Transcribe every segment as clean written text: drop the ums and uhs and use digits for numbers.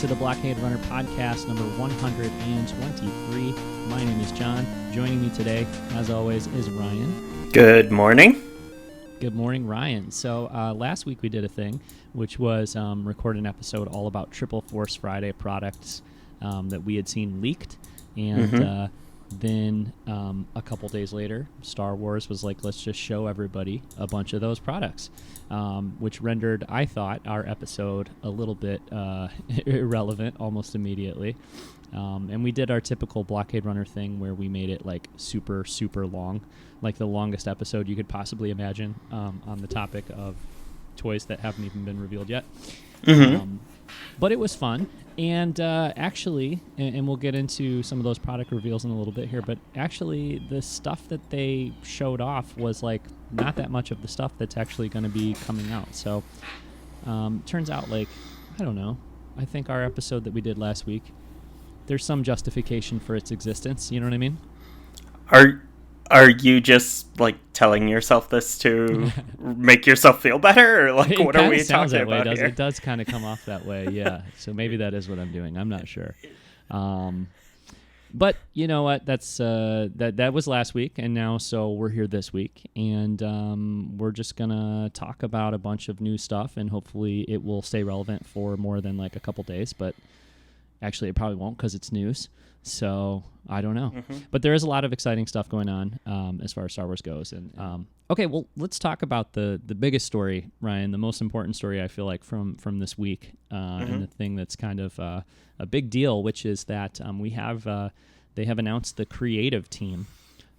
to the Blockade Runner podcast number 123. My name is John. Joining me today, as always, is Ryan. Good morning. Good morning, Ryan. So last week we did a thing, which was record an episode all about Triple Force Friday products that we had seen leaked. And then a couple days later, Star Wars was like, let's just show everybody a bunch of those products, which rendered, I thought, our episode a little bit irrelevant almost immediately. And we did our typical Blockade Runner thing where we made it like super, super long, like the longest episode you could possibly imagine on the topic of toys that haven't even been revealed yet. But it was fun. And actually, and we'll get into some of those product reveals in a little bit here, but actually the stuff that they showed off was like not that much of the stuff that's actually going to be coming out. So turns out, like, I don't know, I think our episode that we did last week, there's some justification for its existence. You know what I mean? Are you just like telling yourself this to make yourself feel better, or like what are we talking about here? It does kind of come off that way, yeah. So maybe that is what I'm doing. I'm not sure. But you know what? That's that was last week, and now so we're here this week, and we're just gonna talk about a bunch of new stuff, and hopefully it will stay relevant for more than like a couple days. But actually, it probably won't because it's news. So I don't know, but there is a lot of exciting stuff going on as far as Star Wars goes. And okay, well, let's talk about the biggest story, Ryan, the most important story I feel like from this week, and the thing that's kind of a big deal, which is that they have announced the creative team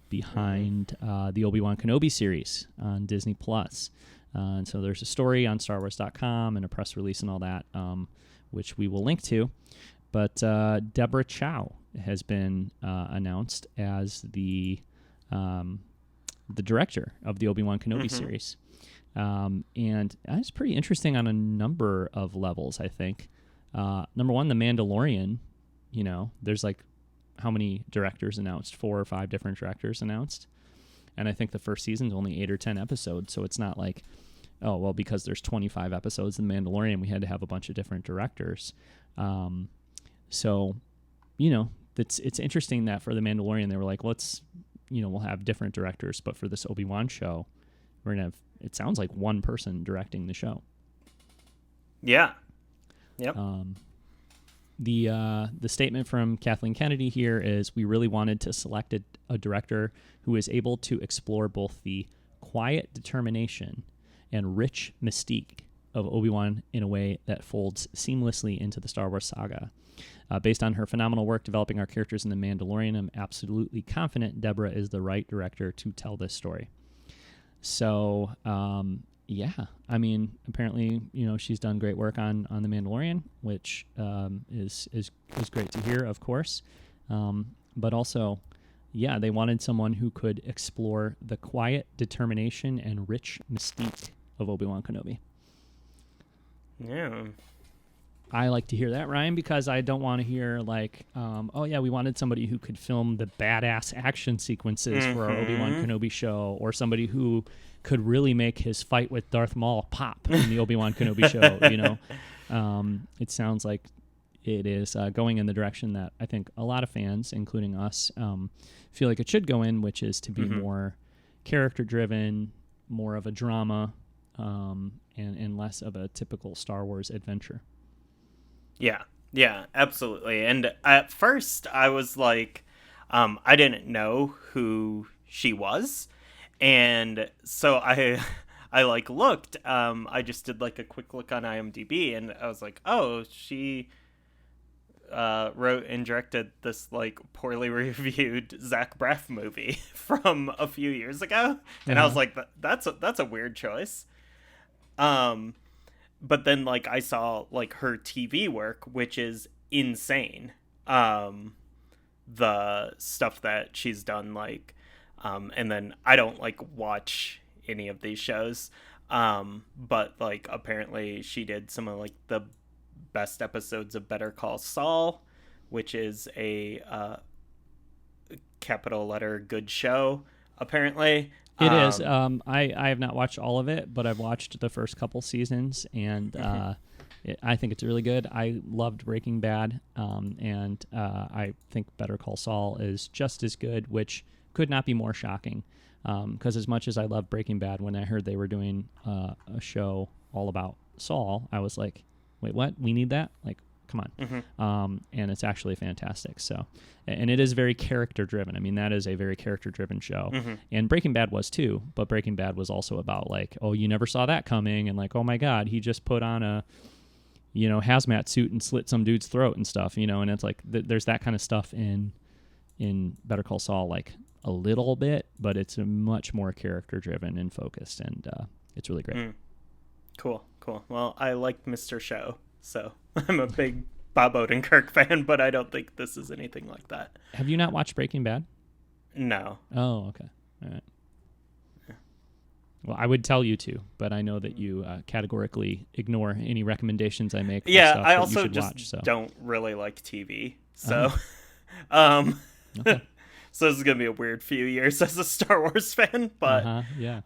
behind the Obi-Wan Kenobi series on Disney Plus. And so there's a story on StarWars.com and a press release and all that, which we will link to. But Deborah Chow has been announced as the director of the Obi-Wan Kenobi series. And that's pretty interesting on a number of levels, I think. Number one, The Mandalorian, you know, there's like how many directors announced? 4 or 5 different directors announced. And I think the first season's only 8 or 10 episodes, so it's not like, oh, well, because there's 25 episodes in The Mandalorian, we had to have a bunch of different directors. So, you know, it's interesting that for The Mandalorian, they were like, we'll have different directors, but for this Obi-Wan show, we're going to have, it sounds like one person directing the show. Yeah. Yep. The statement from Kathleen Kennedy here is, we really wanted to select a director who is able to explore both the quiet determination and rich mystique of Obi-Wan in a way that folds seamlessly into the Star Wars saga. Based on her phenomenal work developing our characters in The Mandalorian, I'm absolutely confident Deborah is the right director to tell this story. So, yeah, I mean, apparently, you know, she's done great work on The Mandalorian, which is great to hear, of course. But also, yeah, they wanted someone who could explore the quiet determination and rich mystique of Obi-Wan Kenobi. Yeah. I like to hear that, Ryan, because I don't want to hear like, oh yeah, we wanted somebody who could film the badass action sequences for our Obi-Wan Kenobi show, or somebody who could really make his fight with Darth Maul pop in the Obi-Wan Kenobi show. You know, it sounds like it is going in the direction that I think a lot of fans, including us, feel like it should go in, which is to be more character-driven, more of a drama, and less of a typical Star Wars adventure. Yeah, absolutely. And at first I was like, I didn't know who she was. And so I like looked, I just did like a quick look on IMDb, and I was like, oh, she wrote and directed this like poorly reviewed Zach Braff movie from a few years ago. And I was like, that's a weird choice. But then, like, I saw, like, her TV work, which is insane. The stuff that she's done, like, and then I don't, like, watch any of these shows. But, like, apparently she did some of, like, the best episodes of Better Call Saul, which is a capital letter good show, apparently. It is. I have not watched all of it, but I've watched the first couple seasons, and I think it's really good. I loved Breaking Bad, and I think Better Call Saul is just as good, which could not be more shocking. Because as much as I love Breaking Bad, when I heard they were doing a show all about Saul, I was like, wait, what? We need that? Like, come on. Mm-hmm. And it's actually fantastic. So, and it is very character driven. I mean, that is a very character driven show. Mm-hmm. And Breaking Bad was too, but Breaking Bad was also about like, oh, you never saw that coming. And like, oh my God, he just put on a, hazmat suit and slit some dude's throat and stuff, and it's like, there's that kind of stuff in Better Call Saul, like a little bit, but it's a much more character driven and focused, and it's really great. Cool. Well, I like Mr. Show, so I'm a big Bob Odenkirk fan, but I don't think this is anything like that. Have you not watched Breaking Bad? No. Oh, okay. All right. Yeah. Well, I would tell you to, but I know that you categorically ignore any recommendations I make. Yeah, stuff I that also you should just watch, so. don't really like TV, so Okay. So this is gonna be a weird few years as a Star Wars fan, but yeah.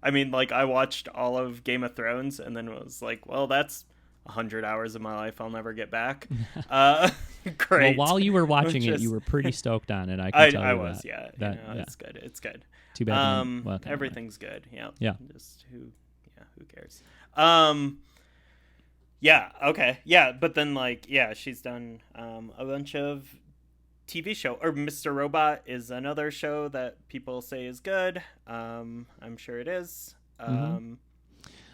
I mean, like, I watched all of Game of Thrones and then was like, well, that's 100 hours of my life I'll never get back. Great. Well, while you were watching it, you were pretty stoked on it. I can tell you I was, that. yeah. It's good. It's good. Too bad. Everything's good. Yeah. Yeah. Just who cares? Yeah. Okay. Yeah. But then, like, yeah, she's done a bunch of TV show, or Mr. Robot is another show that people say is good. I'm sure it is.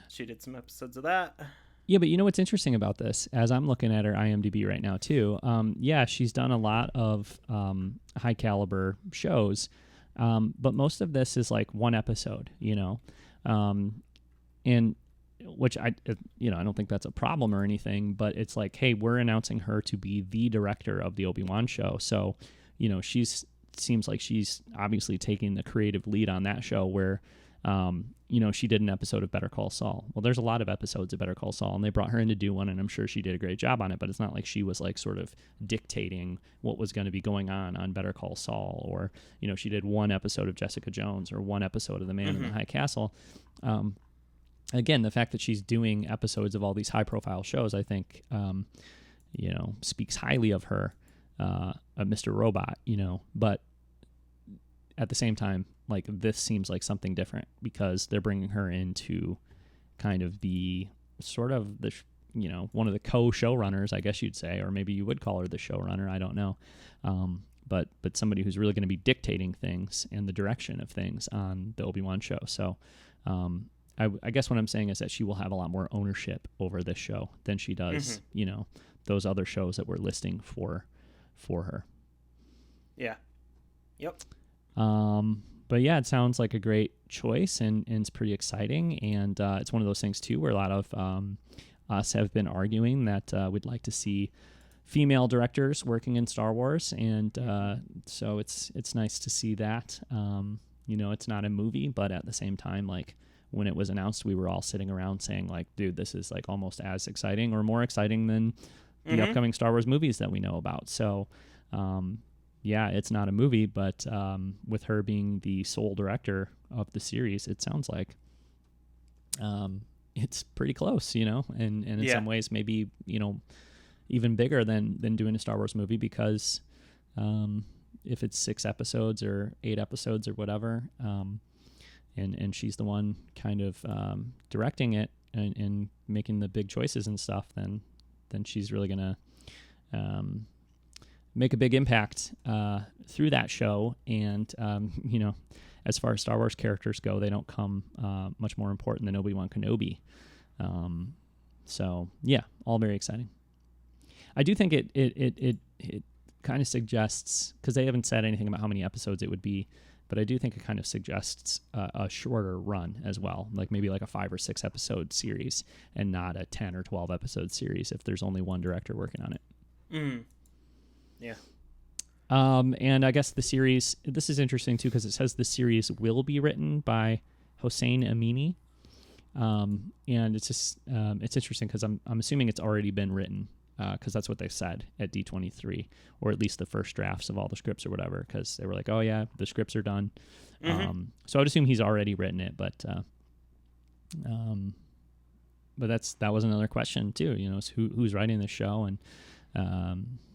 She did some episodes of that. Yeah, but you know what's interesting about this? As I'm looking at her IMDb right now too, she's done a lot of high caliber shows, but most of this is like one episode, and which I don't think that's a problem or anything, but it's like, hey, we're announcing her to be the director of the Obi-Wan show. So, seems like she's obviously taking the creative lead on that show where, she did an episode of Better Call Saul. Well, there's a lot of episodes of Better Call Saul, and they brought her in to do one, and I'm sure she did a great job on it, but it's not like she was like sort of dictating what was going to be going on Better Call Saul, or, she did one episode of Jessica Jones or one episode of The Man in the High Castle. Again, the fact that she's doing episodes of all these high-profile shows, I think, speaks highly of her, of Mr. Robot, but at the same time, like, this seems like something different because they're bringing her into kind of the sort of the, one of the co-showrunners, I guess you'd say, or maybe you would call her the showrunner, I don't know. But somebody who's really going to be dictating things and the direction of things on the Obi-Wan show. So, I guess what I'm saying is that she will have a lot more ownership over this show than she does, those other shows that we're listing for her. Yeah. Yep. But yeah, it sounds like a great choice and it's pretty exciting. And it's one of those things too where a lot of us have been arguing that we'd like to see female directors working in Star Wars, and so it's nice to see that. It's not a movie, but at the same time, like, when it was announced, we were all sitting around saying, like, dude, this is like almost as exciting or more exciting than the upcoming Star Wars movies that we know about. So, yeah, it's not a movie, but with her being the sole director of the series, it sounds like it's pretty close, and in some ways maybe, even bigger than doing a Star Wars movie, because if it's 6 episodes or 8 episodes or whatever, and she's the one kind of directing it and making the big choices and stuff, then she's really going to make a big impact through that show. And, as far as Star Wars characters go, they don't come much more important than Obi-Wan Kenobi. So, yeah, all very exciting. I do think it kind of suggests, because they haven't said anything about how many episodes it would be, but I do think it kind of suggests a shorter run as well, like maybe like a 5 or 6 episode series and not a 10 or 12 episode series if there's only one director working on it. Yeah. And I guess the series, this is interesting too, because it says the series will be written by Hossein Amini. And it's just, it's interesting because I'm assuming it's already been written, because that's what they said at D23, or at least the first drafts of all the scripts or whatever, because they were like, oh yeah, the scripts are done. So I would assume he's already written it, but but that was another question too. Is who's writing the show, and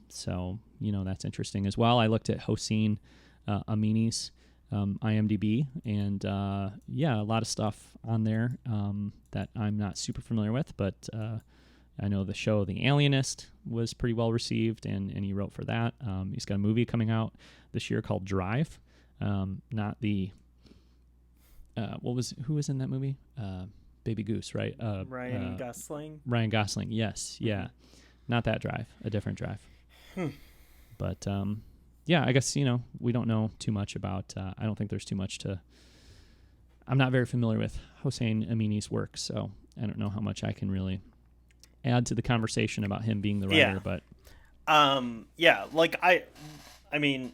so that's interesting as well. I looked at Hossein Amini's IMDb, and a lot of stuff on there that I'm not super familiar with, but I know the show The Alienist was pretty well received, and he wrote for that. He's got a movie coming out this year called Drive. Not the who was in that movie? Baby Goose, right? Ryan Gosling. Ryan Gosling, yes, yeah, not that Drive, a different Drive. But I guess we don't know too much about. I don't think there's too much to. I'm not very familiar with Hossein Amini's work, so I don't know how much I can really add to the conversation about him being the writer. But like I mean,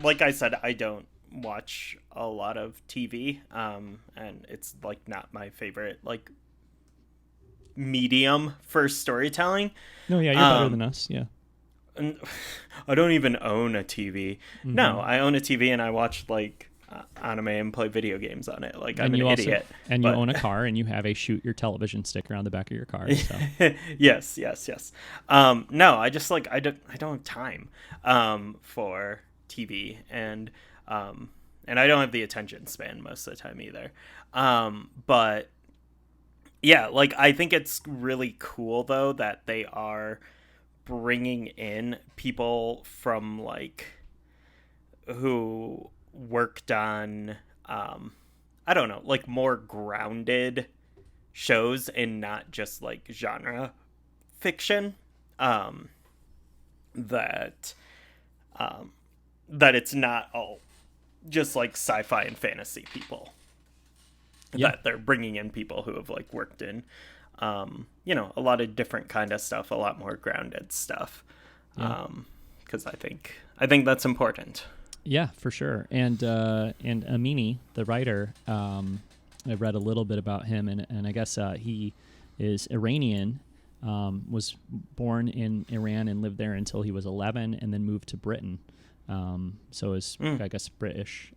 like I said, I don't watch a lot of TV, and it's like not my favorite like medium for storytelling. No, yeah, you're better than us. Yeah. And I don't even own a TV. Mm-hmm. No, I own a TV and I watch like anime and play video games on it. Like I'm an idiot. And you own a car and you have a shoot your television sticker on the back of your car. So. yes. No, I just like I don't have time for TV, and I don't have the attention span most of the time either. But yeah, like I think it's really cool though that they are bringing in people from like who worked on I don't know, like more grounded shows and not just like genre fiction, that it's not all just like sci-fi and fantasy people. That they're bringing in people who have like worked in a lot of different kind of stuff, a lot more grounded stuff. Because I think that's important. Yeah, for sure. And Amini, the writer, I read a little bit about him, and I guess he is Iranian, was born in Iran and lived there until he was 11, and then moved to Britain. So is I guess British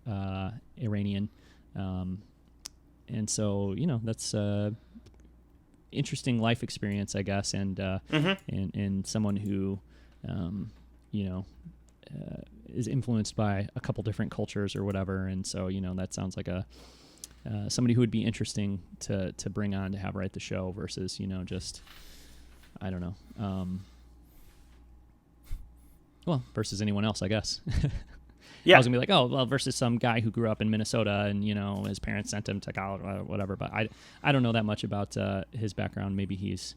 Iranian, and so that's interesting life experience, I guess, and and someone who is influenced by a couple different cultures or whatever, and so that sounds like a somebody who would be interesting to bring on to have write the show versus just I don't know versus anyone else, I guess. I was gonna be like, versus some guy who grew up in Minnesota and his parents sent him to college or whatever. But I don't know that much about his background. Maybe he's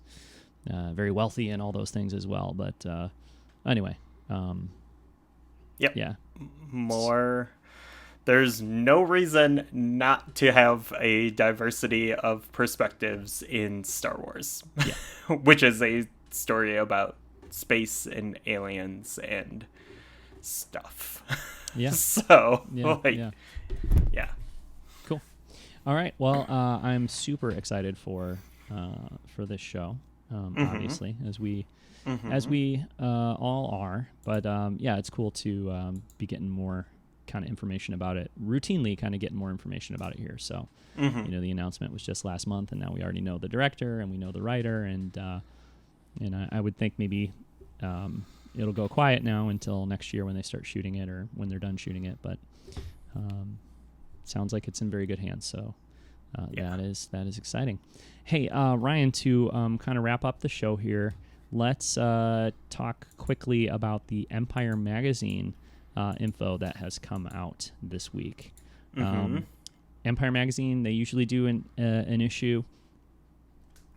very wealthy and all those things as well. But anyway, yeah. More. There's no reason not to have a diversity of perspectives in Star Wars, which is a story about space and aliens and stuff. Yeah. So, Cool. All right. Well, I'm super excited for this show, obviously, as we all are. But it's cool to be getting more kind of information about it. Routinely, kind of getting more information about it here. So, the announcement was just last month, and now we already know the director and we know the writer, and I would think maybe. It'll go quiet now until next year when they start shooting it or when they're done shooting it. But sounds like it's in very good hands. So that is exciting. Hey, Ryan, to kind of wrap up the show here, let's talk quickly about the Empire Magazine info that has come out this week. Empire Magazine, they usually do an issue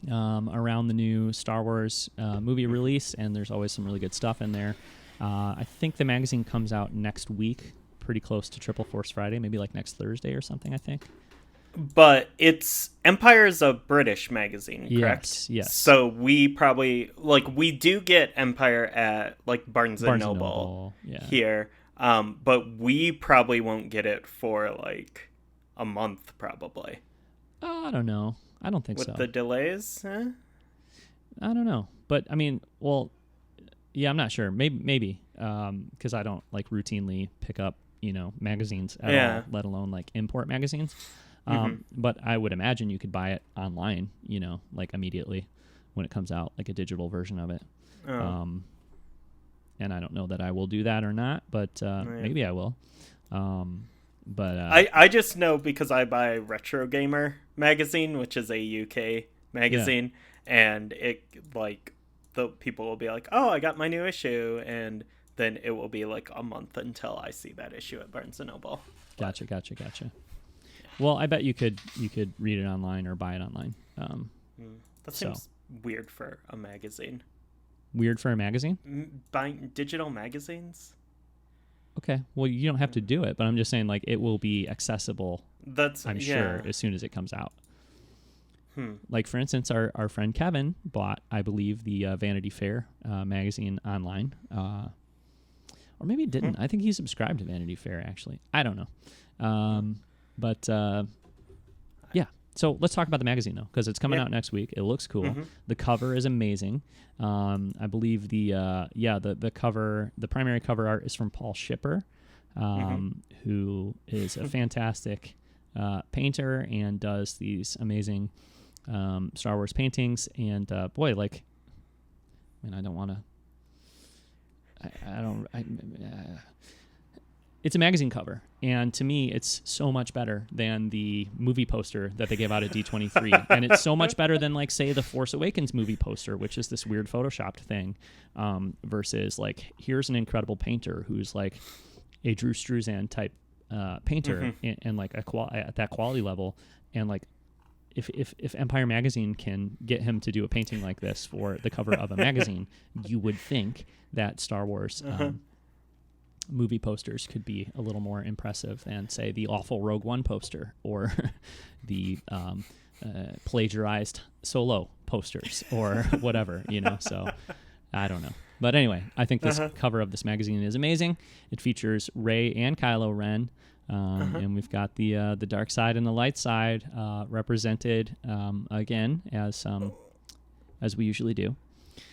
around the new Star Wars movie release, and there's always some really good stuff in there. I think the magazine comes out next week, pretty close to Triple Force Friday, maybe like next Thursday or something, I think. But Empire is a British magazine, correct? Yes. So we probably we do get Empire at like Barnes and Noble here, but we probably won't get it for like a month, probably. I don't know. I don't think so. With the delays? I don't know. But, I mean, I'm not sure. Maybe. Because I don't, routinely pick up, magazines at all, let alone, import magazines. But I would imagine you could buy it online, like immediately when it comes out, like a digital version of it. And I don't know that I will do that or not, but maybe I will. I just know because I buy Retro Gamer magazine, which is a UK magazine, and it like the people will be like, "Oh, I got my new issue," and then it will be like a month until I see that issue at Barnes & Noble. Gotcha. Well, I bet you could read it online or buy it online. That seems weird for a magazine. Weird for a magazine? Buying digital magazines? Okay. Well, you don't have to do it, but I'm just saying, like, it will be accessible. I'm sure as soon as it comes out. Like, for instance, our friend Kevin bought, I believe, the Vanity Fair magazine online. Or maybe he didn't. I think he subscribed to Vanity Fair, actually. I don't know. Yeah. So let's talk about the magazine, though, because it's coming out next week. It looks cool. The cover is amazing. I believe the cover, the primary cover art is from Paul Shipper, who is a fantastic painter and does these amazing Star Wars paintings. And I don't want to. It's a magazine cover, and to me, it's so much better than the movie poster that they gave out at D23, and it's so much better than, like, say, the Force Awakens movie poster, which is this weird photoshopped thing, versus, like, here's an incredible painter who's, like, a Drew Struzan type painter, and like, at that quality level, and, like, if Empire Magazine can get him to do a painting like this for the cover of a magazine, you would think that Star Wars movie posters could be a little more impressive than, say, the awful Rogue One poster or the plagiarized Solo posters or whatever, So I don't know. But anyway, I think this cover of this magazine is amazing. It features Rey and Kylo Ren. And we've got the dark side and the light side represented again as we usually do.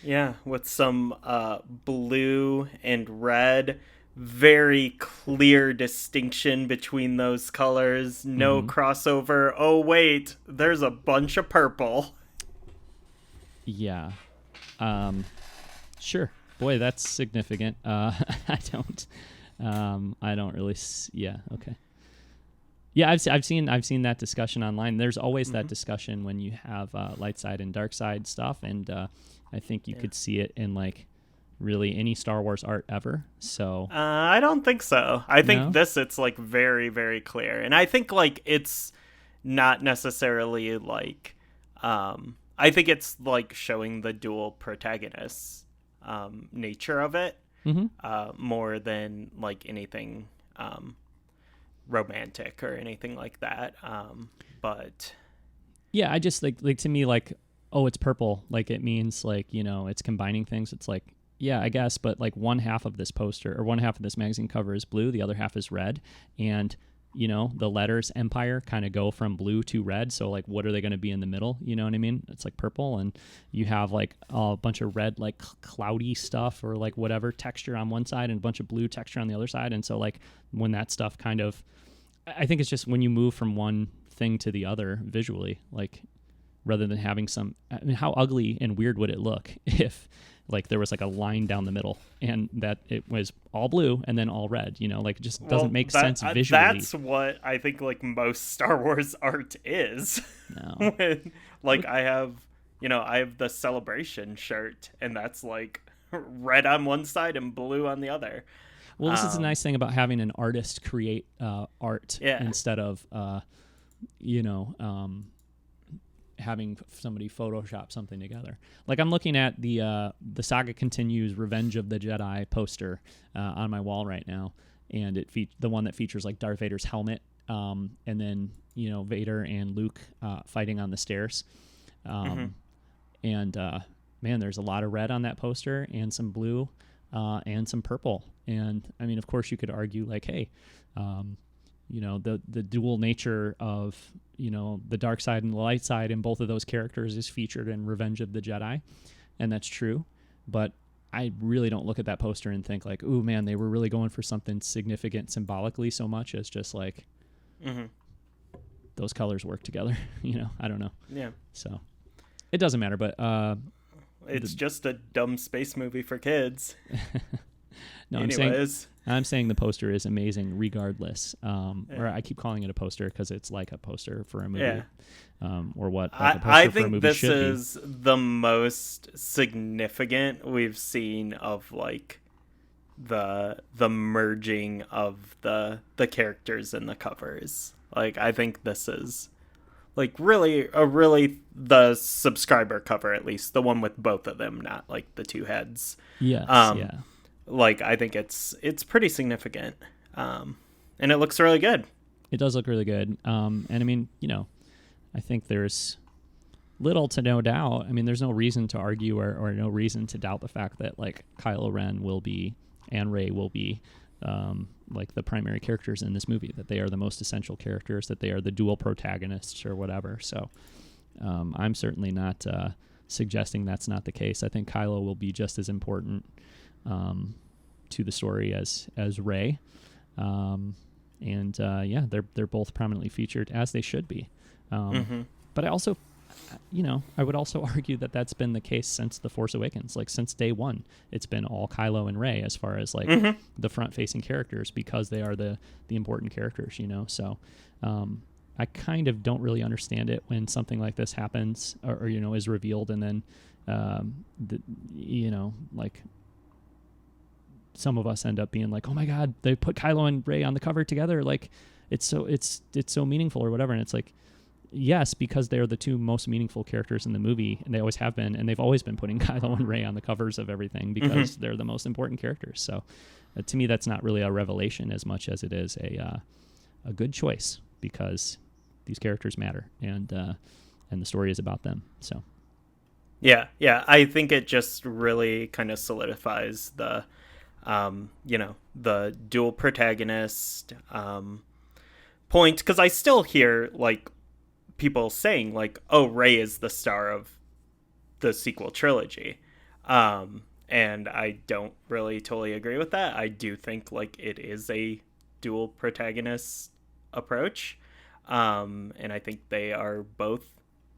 Yeah, with some blue and red, very clear distinction between those colors. No crossover. Oh wait, there's a bunch of purple. Yeah, sure. Boy, that's significant. I don't really. Yeah. Okay. Yeah, I've seen that discussion online. There's always that discussion when you have light side and dark side stuff, and I think you could see it in, like, really any Star Wars art ever. So I don't think so. I think it's like very, very clear, and I think, like, it's not necessarily like I think it's like showing the dual protagonists nature of it. More than, like, anything romantic or anything like that. But yeah, I just like to me, like, oh, it's purple, like, it means, like, it's combining things. It's like, yeah, I guess, but, like, one half of this poster or one half of this magazine cover is blue, the other half is red, and the letters Empire kind of go from blue to red. So, like, what are they going to be in the middle? You know what I mean? It's like purple, and you have, like, a bunch of red, like, cloudy stuff or, like, whatever texture on one side and a bunch of blue texture on the other side. And so, like, when that stuff kind of, I think it's just when you move from one thing to the other visually, like, rather than having how ugly and weird would it look if, like, there was, like, a line down the middle and that it was all blue and then all red, like, it just doesn't make sense visually. That's what I think, like, most Star Wars art is. No. Like, I have the Celebration shirt, and that's, like, red on one side and blue on the other. Well, this is a nice thing about having an artist create art instead of, having somebody Photoshop something together. Like, I'm looking at the Saga Continues Revenge of the Jedi poster on my wall right now, and the one that features, like, Darth Vader's helmet, and then Vader and Luke fighting on the stairs, and man, there's a lot of red on that poster and some blue and some purple, and I mean, of course, you could argue, like, hey, the dual nature of the dark side and the light side in both of those characters is featured in Revenge of the Jedi, and that's true. But I really don't look at that poster and think, like, ooh, man, they were really going for something significant symbolically so much as just, like, those colors work together. I don't know. Yeah. So it doesn't matter, but it's just a dumb space movie for kids. No, I'm saying the poster is amazing regardless. Or I keep calling it a poster because it's like a poster for a movie. Yeah. Or what like a poster I for a think movie this should is the most significant we've seen of like the merging of the characters in the covers. Like, I think this is like really the subscriber cover, at least the one with both of them, not like the two heads. Yes. Yeah. Like, I think it's pretty significant. And it looks really good. It does look really good. And I mean, I think there's little to no doubt. I mean, there's no reason to argue or no reason to doubt the fact that like Kylo Ren will be and Rey will be like the primary characters in this movie, that they are the most essential characters, that they are the dual protagonists or whatever. So I'm certainly not suggesting that's not the case. I think Kylo will be just as important to the story as Rey. They're both prominently featured, as they should be. But I also, I would also argue that that's been the case since The Force Awakens. Like, since day one, it's been all Kylo and Rey as far as like the front-facing characters, because they are the important characters. So I kind of don't really understand it when something like this happens or is revealed, and then like some of us end up being like, oh my God, they put Kylo and Rey on the cover together. Like, it's so meaningful or whatever. And it's like, yes, because they're the two most meaningful characters in the movie, and they always have been, and they've always been putting Kylo and Rey on the covers of everything because they're the most important characters. So to me, that's not really a revelation as much as it is a good choice, because these characters matter, and the story is about them. So yeah, I think it just really kind of solidifies the the dual protagonist point, because I still hear like people saying like, oh, Rey is the star of the sequel trilogy, and I don't really totally agree with that. I do think like it is a dual protagonist approach, and I think they are both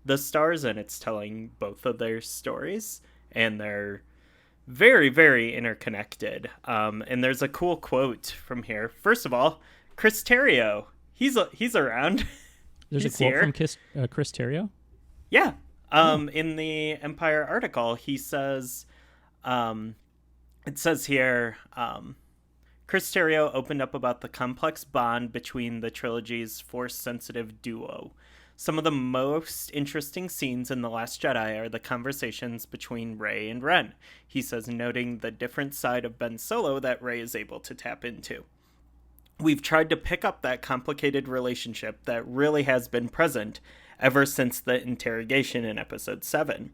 the stars, and it's telling both of their stories, and they're very, very interconnected. And there's a cool quote from here. First of all, Chris Terrio, he's around. There's a quote from Chris Terrio? Yeah. In the Empire article, he says, it says here, Chris Terrio opened up about the complex bond between the trilogy's Force-sensitive duo. Some of the most interesting scenes in The Last Jedi are the conversations between Rey and Ren, he says, noting the different side of Ben Solo that Rey is able to tap into. We've tried to pick up that complicated relationship that really has been present ever since the interrogation in Episode 7.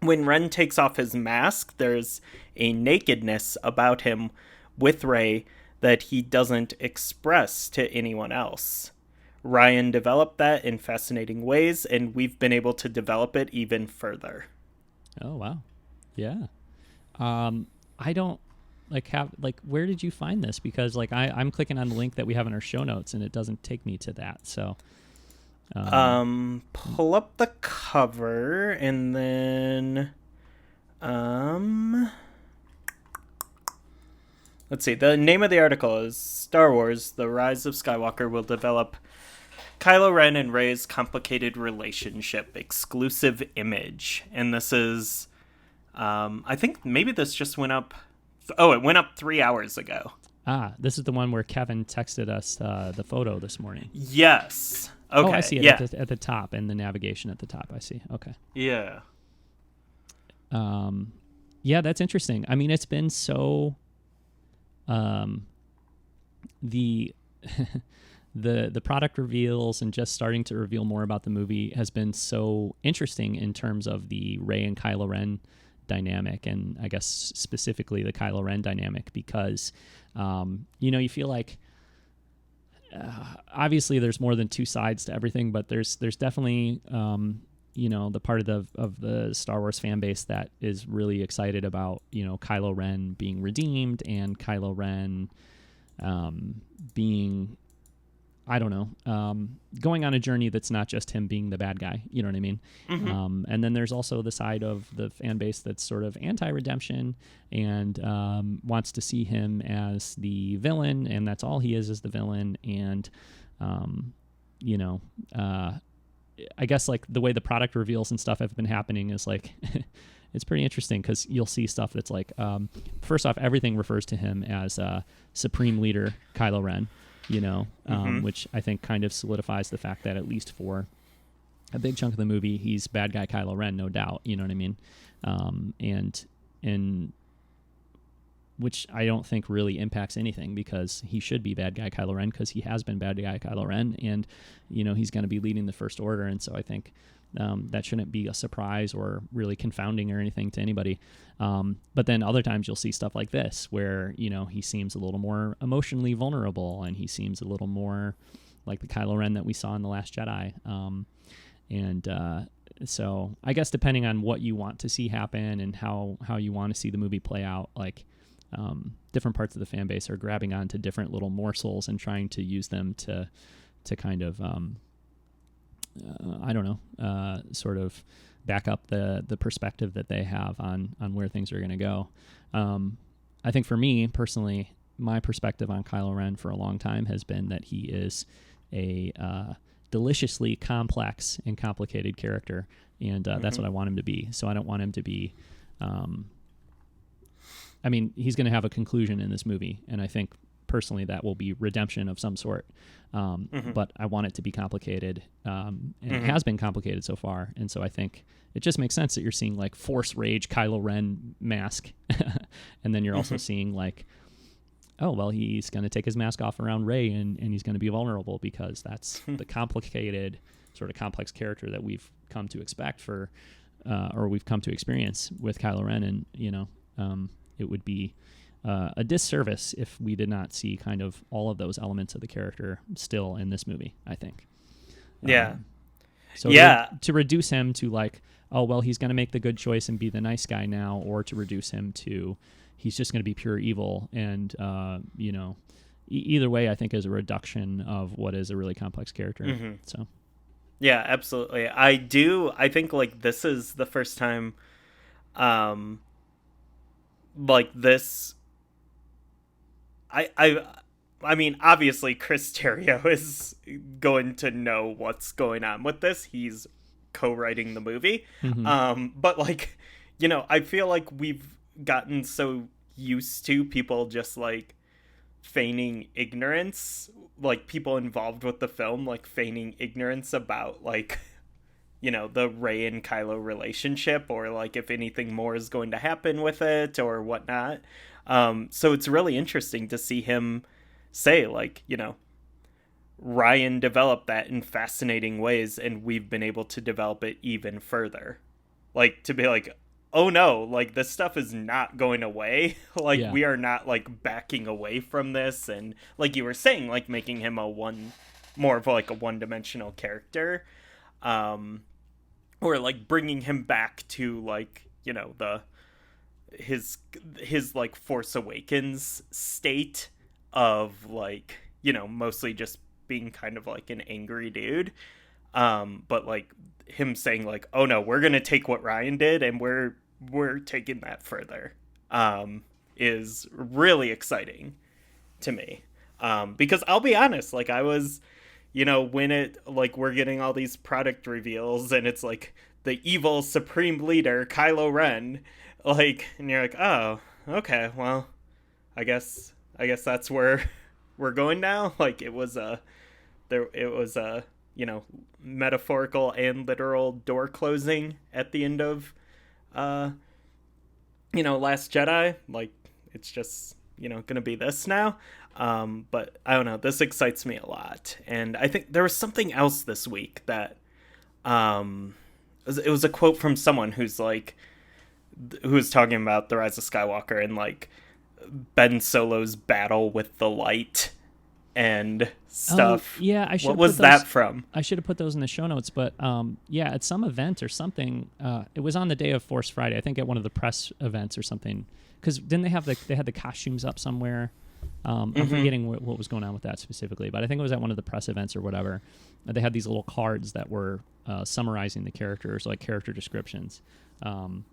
When Ren takes off his mask, there's a nakedness about him with Rey that he doesn't express to anyone else. Ryan developed that in fascinating ways, and we've been able to develop it even further. Oh, wow. Yeah. I don't where did you find this? Because like I'm clicking on the link that we have in our show notes, and it doesn't take me to that. So pull up the cover, and then let's see. The name of the article is Star Wars: The Rise of Skywalker will develop Kylo Ren and Rey's complicated relationship, exclusive image. And this is, I think maybe this just went up. Oh, it went up 3 hours ago. This is the one where Kevin texted us the photo this morning. Yes. Okay. Oh, I see it at the top, and the navigation at the top. I see. Okay. Yeah. Yeah, that's interesting. I mean, it's been so, the product reveals and just starting to reveal more about the movie has been so interesting in terms of the Rey and Kylo Ren dynamic, and I guess specifically the Kylo Ren dynamic, because you feel like obviously there's more than two sides to everything, but there's definitely the part of the Star Wars fan base that is really excited about Kylo Ren being redeemed, and Kylo Ren being I don't know, going on a journey that's not just him being the bad guy. You know what I mean? Mm-hmm. And then there's also the side of the fan base that's sort of anti-redemption and wants to see him as the villain, and that's all he is the villain. And you know, I guess like the way the product reveals and stuff have been happening is like it's pretty interesting because you'll see stuff that's like first off, everything refers to him as Supreme Leader Kylo Ren, you know, which I think kind of solidifies the fact that at least for a big chunk of the movie, he's bad guy Kylo Ren, no doubt. You know what I mean? And which I don't think really impacts anything because he should be bad guy Kylo Ren because he has been bad guy Kylo Ren, and you know he's going to be leading the First Order, and so I think that shouldn't be a surprise or really confounding or anything to anybody. But then other times you'll see stuff like this where you know he seems a little more emotionally vulnerable, and he seems a little more like the Kylo Ren that we saw in The Last Jedi. So I guess depending on what you want to see happen and how you want to see the movie play out, like different parts of the fan base are grabbing onto different little morsels and trying to use them to kind of I don't know, sort of back up the perspective that they have on where things are going to go. I think for me personally, my perspective on Kylo Ren for a long time has been that he is a deliciously complex and complicated character, and that's what I want him to be. So I don't want him to be I mean, he's going to have a conclusion in this movie, and I think personally that will be redemption of some sort. But I want it to be complicated, and it has been complicated so far. And so I think it just makes sense that you're seeing like Force Rage Kylo Ren Mask, and then you're also seeing like, oh, well, he's going to take his mask off around Rey, and he's going to be vulnerable because that's the complicated, sort of complex character that we've come to expect for, or we've come to experience with Kylo Ren. And, you know, it would be a disservice if we did not see kind of all of those elements of the character still in this movie, I think. Yeah. To reduce him to like, oh, well, he's going to make the good choice and be the nice guy now, or to reduce him to he's just going to be pure evil. And, you know, either way, I think is a reduction of what is a really complex character. So. Yeah, absolutely. I think like this is the first time, like this, I mean, obviously Chris Terrio is going to know what's going on with this. He's co-writing the movie. But like, you know, I feel like we've gotten so used to people just like feigning ignorance, like people involved with the film, like feigning ignorance about like, you know, the Rey and Kylo relationship, or like if anything more is going to happen with it or whatnot. So it's really interesting to see him say like, you know, Ryan developed that in fascinating ways, and we've been able to develop it even further. Like to be like, oh no, like this stuff is not going away. Like we are not like backing away from this, and like you were saying, like making him more of like a one-dimensional character. Or like bringing him back to like, you know, his like Force Awakens state of like, you know, mostly just being kind of like an angry dude. But like him saying like, oh no, we're going to take what Ryan did and we're taking that further, is really exciting to me. Because I'll be honest, like I was, you know, when it like we're getting all these product reveals and it's like the evil supreme leader Kylo Ren, like, and you're like, oh, okay, well, I guess that's where we're going now. Like it was a you know, metaphorical and literal door closing at the end of you know, Last Jedi. Like it's just, you know, gonna be this now. But I don't know, this excites me a lot. And I think there was something else this week that it was a quote from someone who was talking about The Rise of Skywalker and like Ben Solo's battle with the light and stuff. Oh, yeah, what was that from? I should have put those in the show notes, but yeah, at some event or something. It was on the day of Force Friday, I think, at one of the press events or something. Because didn't they have they had the costumes up somewhere? I'm forgetting what was going on with that specifically, but I think it was at one of the press events or whatever. They had these little cards that were summarizing the characters, like character descriptions. And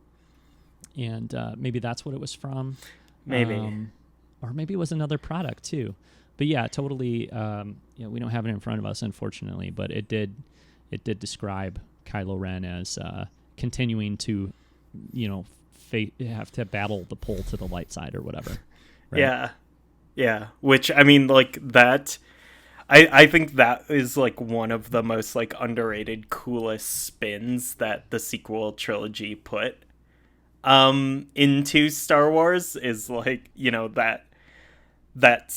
maybe that's what it was from. Maybe. Or maybe it was another product too. But yeah, totally. We don't have it in front of us, unfortunately, but it did describe Kylo Ren as continuing to, have to battle the pull to the light side or whatever. Right? Yeah. Which, I mean, like, that... I think that is, like, one of the most, like, underrated, coolest spins that the sequel trilogy put into Star Wars is, like, that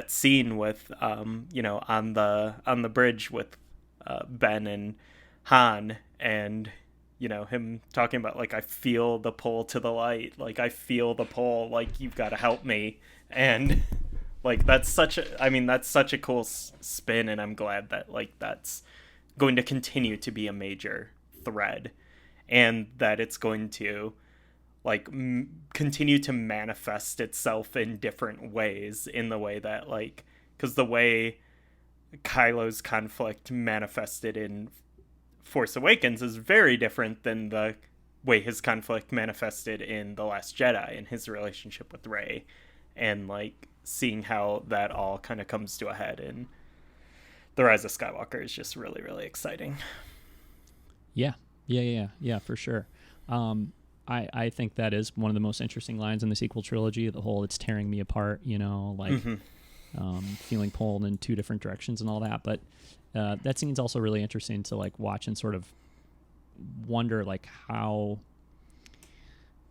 scene with, on the bridge with Ben and Han, and, him talking about, like, I feel the pull to the light, like, I feel the pull, like, you've got to help me, and... Like, that's such a cool spin, and I'm glad that, like, that's going to continue to be a major thread, and that it's going to, like, continue to manifest itself in different ways, in the way that, like, because the way Kylo's conflict manifested in Force Awakens is very different than the way his conflict manifested in The Last Jedi, and his relationship with Rey, and, like, seeing how that all kind of comes to a head in The Rise of Skywalker is just really, really exciting. Yeah, for sure. I think that is one of the most interesting lines in the sequel trilogy, the whole "it's tearing me apart," feeling pulled in two different directions and all that. But that scene's also really interesting to, like, watch and sort of wonder, like, how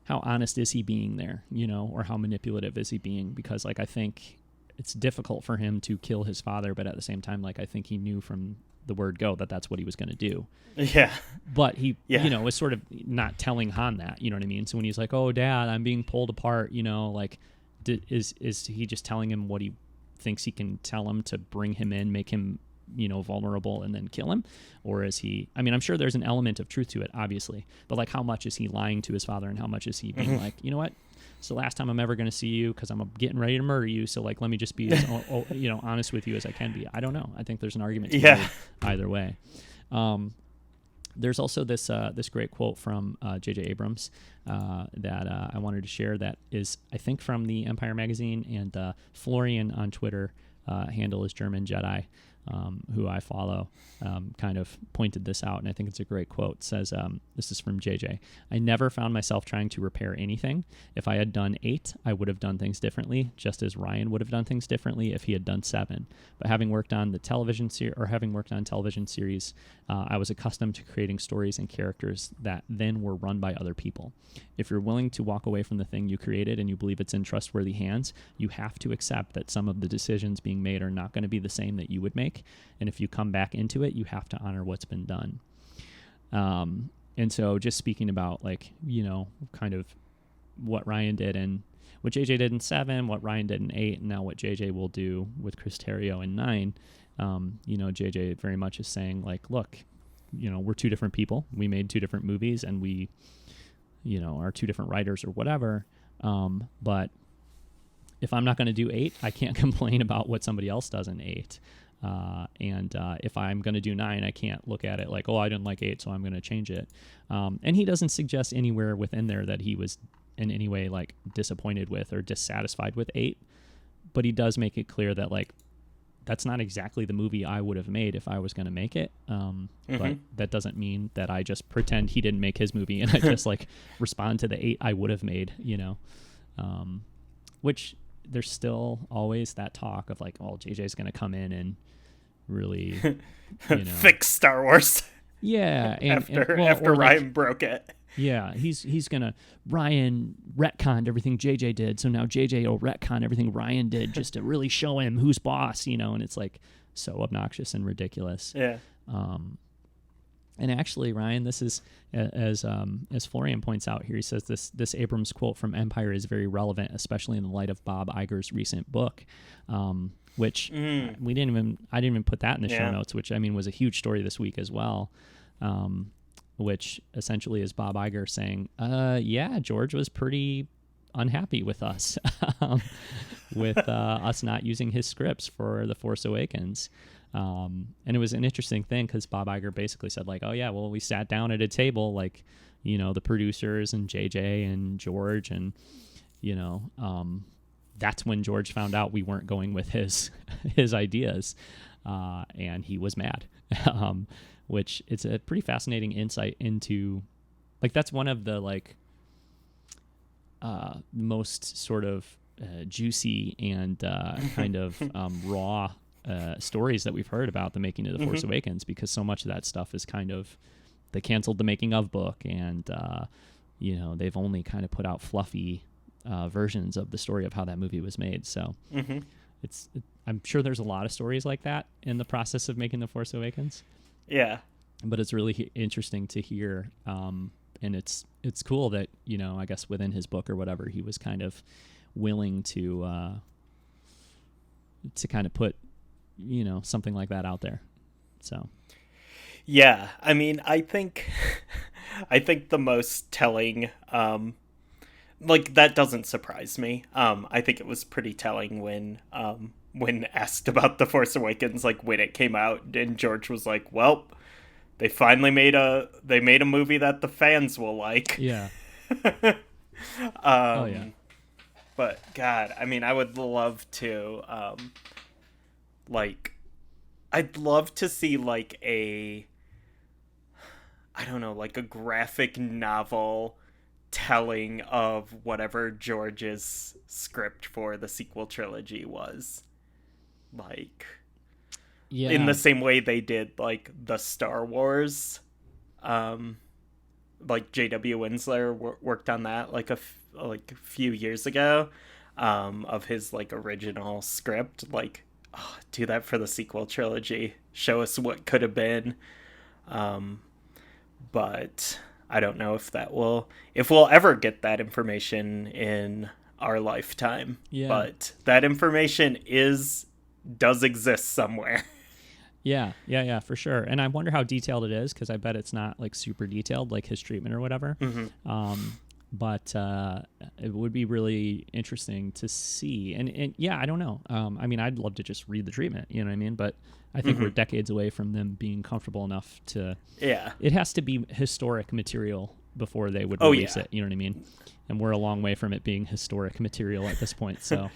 honest is he being there, or how manipulative is he being? Because, like, I think it's difficult for him to kill his father, but at the same time, like, I think he knew from the word go that that's what he was going to do. Yeah. But he, was sort of not telling Han that, you know what I mean? So when he's like, "Oh, Dad, I'm being pulled apart," like, is he just telling him what he thinks he can tell him to bring him in, make him, vulnerable, and then kill him? Or is he, I'm sure there's an element of truth to it, obviously, but, like, how much is he lying to his father, and how much is he being like, you know what, it's the last time I'm ever going to see you because I'm getting ready to murder you, so, like, let me just be as honest with you as I can be. I don't know. I think there's an argument to be made either way. There's also this great quote from J.J. Abrams that I wanted to share, that is, I think, from the Empire magazine, and Florian on Twitter, handle is German Jedi, who I follow, kind of pointed this out, and I think it's a great quote. It says, this is from JJ, "I never found myself trying to repair anything. If I had done 8, I would have done things differently, just as Ryan would have done things differently if he had done 7. But having worked on television series, I was accustomed to creating stories and characters that then were run by other people. If you're willing to walk away from the thing you created and you believe it's in trustworthy hands, you have to accept that some of the decisions being made are not going to be the same that you would make. And if you come back into it, you have to honor what's been done." And so just speaking about, like, kind of what Ryan did and what JJ did in 7, what Ryan did in 8, and now what JJ will do with Chris Terrio in 9, JJ very much is saying, like, look, we're two different people. We made two different movies, and we, are two different writers or whatever. But if I'm not going to do 8, I can't complain about what somebody else does in 8. And if I'm going to do 9, I can't look at it like, oh, I didn't like 8, so I'm going to change it. And he doesn't suggest anywhere within there that he was in any way, like, disappointed with or dissatisfied with 8. But he does make it clear that, like, that's not exactly the movie I would have made if I was going to make it. But that doesn't mean that I just pretend he didn't make his movie and I just, like, respond to the 8 I would have made, which there's still always that talk of, like, oh, JJ's going to come in and really, fix Star Wars. Yeah. After Ryan broke it. Yeah, he's gonna, Ryan retconned everything JJ did, so now JJ will retcon everything Ryan did just to really show him who's boss, and it's, like, so obnoxious and ridiculous. Yeah. And actually, Ryan, this is, as Florian points out here, he says this Abrams quote from Empire is very relevant, especially in the light of Bob Iger's recent book, which I didn't even put that in the show notes, which, was a huge story this week as well. Which essentially is Bob Iger saying, George was pretty unhappy with us. with us not using his scripts for The Force Awakens. And it was an interesting thing because Bob Iger basically said, like, oh, yeah, well, we sat down at a table, like, you know, the producers and JJ and George, and, you know, that's when George found out we weren't going with his ideas, and he was mad, which it's a pretty fascinating insight into, like, that's one of the, like, most sort of juicy and kind of raw stories that we've heard about the making of The Force Awakens, because so much of that stuff is kind of, they canceled the making of book, and you know, they've only kind of put out fluffy versions of the story of how that movie was made. So I'm sure there's a lot of stories like that in the process of making The Force Awakens. Yeah, but it's really interesting to hear, and it's cool that, you know, I guess within his book or whatever, he was kind of willing to kind of put, you know, something like that out there. So yeah, I mean, I think the most telling, like, that doesn't surprise me. I think it was pretty telling when asked about The Force Awakens, like, when it came out, and George was like, well, they finally made a movie that the fans will like. Yeah. Oh yeah. But God, I mean, I would love to, like, I'd love to see, like, I don't know, like a graphic novel telling of whatever George's script for the sequel trilogy was. Like, yeah, in the same way they did, like, the Star Wars. Like, J.W. Winsler worked on that, like, a few years ago, of his, like, original script. Like, oh, do that for the sequel trilogy. Show us what could have been. But I don't know if we'll ever get that information in our lifetime. Yeah. But that information does exist somewhere. Yeah, for sure. And I wonder how detailed it is, because I bet it's not, like, super detailed, like his treatment or whatever. But it would be really interesting to see. And yeah, I don't know. I mean, I'd love to just read the treatment, you know what I mean? But I think we're decades away from them being comfortable enough to... Yeah. It has to be historic material before they would release it, you know what I mean? And we're a long way from it being historic material at this point, so...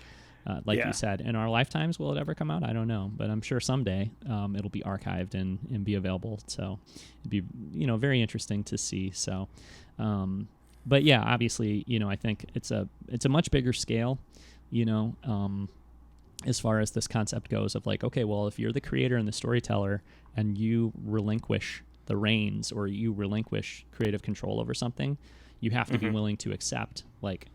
like you said, in our lifetimes, will it ever come out? I don't know, but I'm sure someday it'll be archived and be available. So it'd be, you know, very interesting to see. So, but yeah, obviously, you know, I think it's a much bigger scale, you know, as far as this concept goes of, like, okay, well, if you're the creator and the storyteller and you relinquish the reins, or you relinquish creative control over something, you have to be willing to accept, like,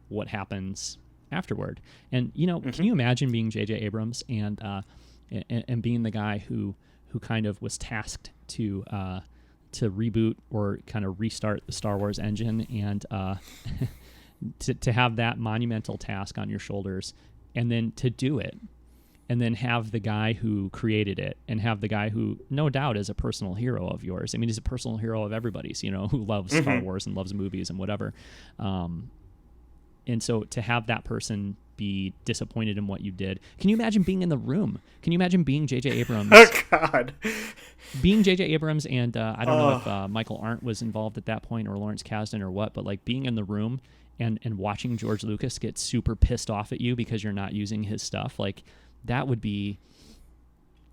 what happens afterward. And, you know, can you imagine being J.J. Abrams and being the guy who kind of was tasked to reboot or kind of restart the Star Wars engine, and to have that monumental task on your shoulders, and then to do it, and then have the guy who created it, and have the guy who no doubt is a personal hero of yours. I mean, he's a personal hero of everybody's, you know, who loves Star Wars and loves movies and whatever. And so to have that person be disappointed in what you did. Can you imagine being in the room? Can you imagine being J.J. Abrams? Oh, God. Being J.J. Abrams, and I don't know if Michael Arndt was involved at that point, or Lawrence Kasdan or what, but, like, being in the room and watching George Lucas get super pissed off at you because you're not using his stuff, like, that would be,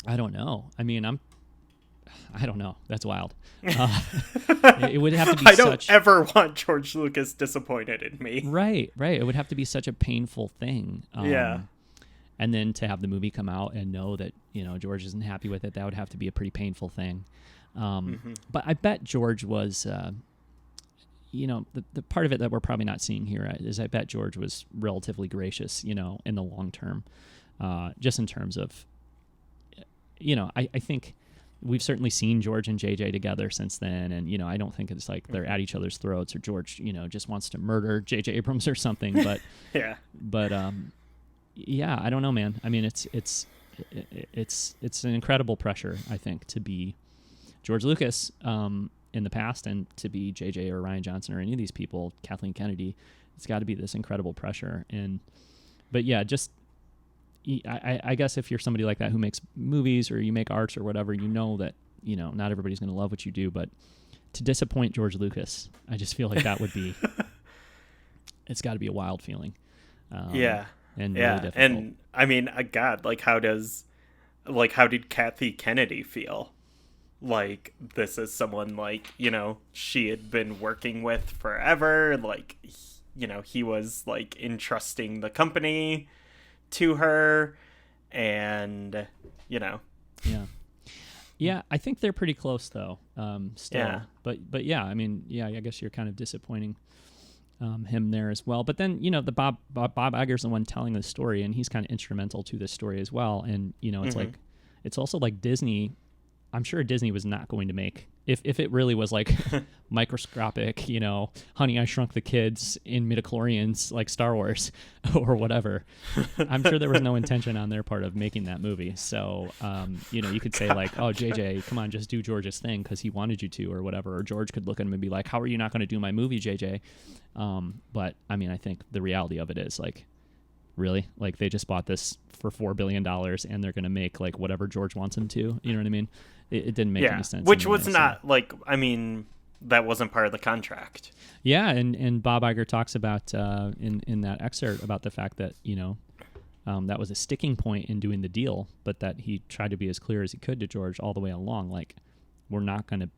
I don't know. I mean, I don't know. That's wild. It would have to be I don't ever want George Lucas disappointed in me. Right. It would have to be such a painful thing. Yeah. And then to have the movie come out and know that, you know, George isn't happy with it, that would have to be a pretty painful thing. But I bet George was, you know, the part of it that we're probably not seeing here is I bet George was relatively gracious, you know, in the long term, just in terms of, you know, I think we've certainly seen George and JJ together since then, and, you know, I don't think it's like they're at each other's throats, or George, you know, just wants to murder JJ Abrams or something. But yeah, I don't know, man. I mean, it's an incredible pressure, I think, to be George Lucas in the past, and to be JJ or Rian Johnson or any of these people, Kathleen Kennedy. It's got to be this incredible pressure, and But yeah, just I guess if you're somebody like that who makes movies or you make arts or whatever, you know that, you know, not everybody's going to love what you do, but to disappoint George Lucas, I just feel like that would be, it's got to be a wild feeling. Yeah. And yeah. really difficult. And I mean, God, like how did Kathy Kennedy feel? Like, this is someone, like, you know, she had been working with forever. Like, you know, he was, like, entrusting the company to her. And, you know. Yeah. Yeah, I think they're pretty close, though, still. Yeah. But yeah, I mean, yeah, I guess you're kind of disappointing him there as well. But then, you know, the Bob Iger's the one telling the story, and he's kind of instrumental to this story as well. And, you know, it's like, it's also like Disney. I'm sure Disney was not going to make, if it really was like microscopic, you know, Honey, I Shrunk the Kids in midichlorians like Star Wars or whatever. I'm sure there was no intention on their part of making that movie. So, you know, you could say like, oh, JJ, come on, just do George's thing because he wanted you to or whatever. Or George could look at him and be like, how are you not going to do my movie, JJ? But, I mean, I think the reality of it is like, really? Like they just bought this for $4 billion and they're going to make like whatever George wants them to. You know what I mean? It didn't make any sense. Which was not like, I mean, that wasn't part of the contract. Yeah. And Bob Iger talks about in that excerpt about the fact that, you know, that was a sticking point in doing the deal, but that he tried to be as clear as he could to George all the way along. Like, we're not going to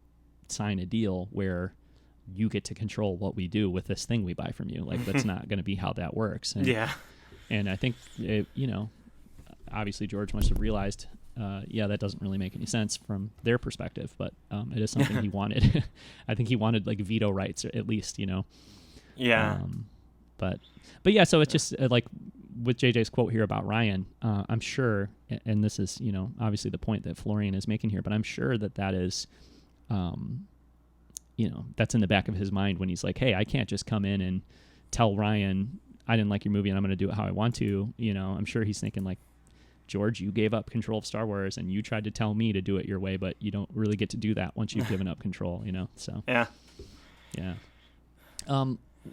sign a deal where you get to control what we do with this thing we buy from you. Like, that's not going to be how that works. And, yeah. And I think, you know, obviously George must have realized, that doesn't really make any sense from their perspective, but it is something he wanted. I think he wanted like veto rights, or at least, you know. Yeah. But yeah, so it's just like with JJ's quote here about Ryan, I'm sure, and this is, you know, obviously the point that Florian is making here, but I'm sure that is, you know, that's in the back of his mind when he's like, hey, I can't just come in and tell Ryan, I didn't like your movie and I'm going to do it how I want to. You know, I'm sure he's thinking like, George, you gave up control of Star Wars and you tried to tell me to do it your way, but you don't really get to do that once you've given up control, you know? So, yeah.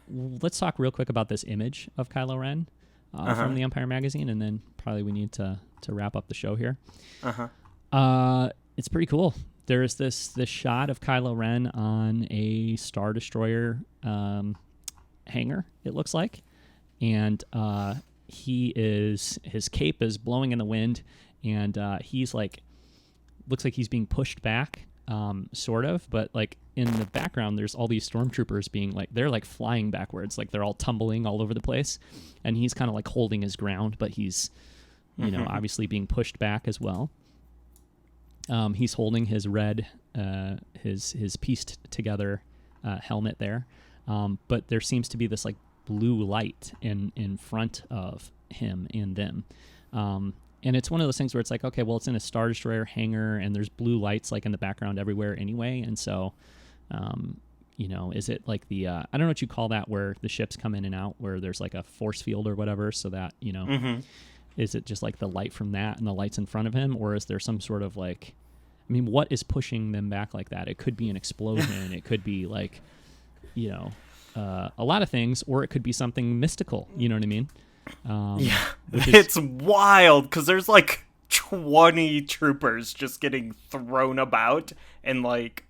Let's talk real quick about this image of Kylo Ren from the Empire magazine, and then probably we need to wrap up the show here. It's pretty cool. There's this shot of Kylo Ren on a Star Destroyer hangar, it looks like. And his cape is blowing in the wind, and he's like, looks like he's being pushed back, sort of, but like in the background there's all these stormtroopers being like, they're like flying backwards, like they're all tumbling all over the place, and he's kind of like holding his ground, but he's, you know, obviously being pushed back as well. He's holding his red, his pieced together helmet there, but there seems to be this like blue light in front of him and them, and it's one of those things where it's like, okay, well, it's in a Star Destroyer hangar and there's blue lights like in the background everywhere anyway, and so you know, is it like the I don't know what you call that, where the ships come in and out, where there's like a force field or whatever, so that, you know, is it just like the light from that and the lights in front of him, or is there some sort of like, I mean, what is pushing them back like that? It could be an explosion, it could be like, you know, a lot of things, or it could be something mystical, you know what I mean? It's wild because there's like 20 troopers just getting thrown about, and like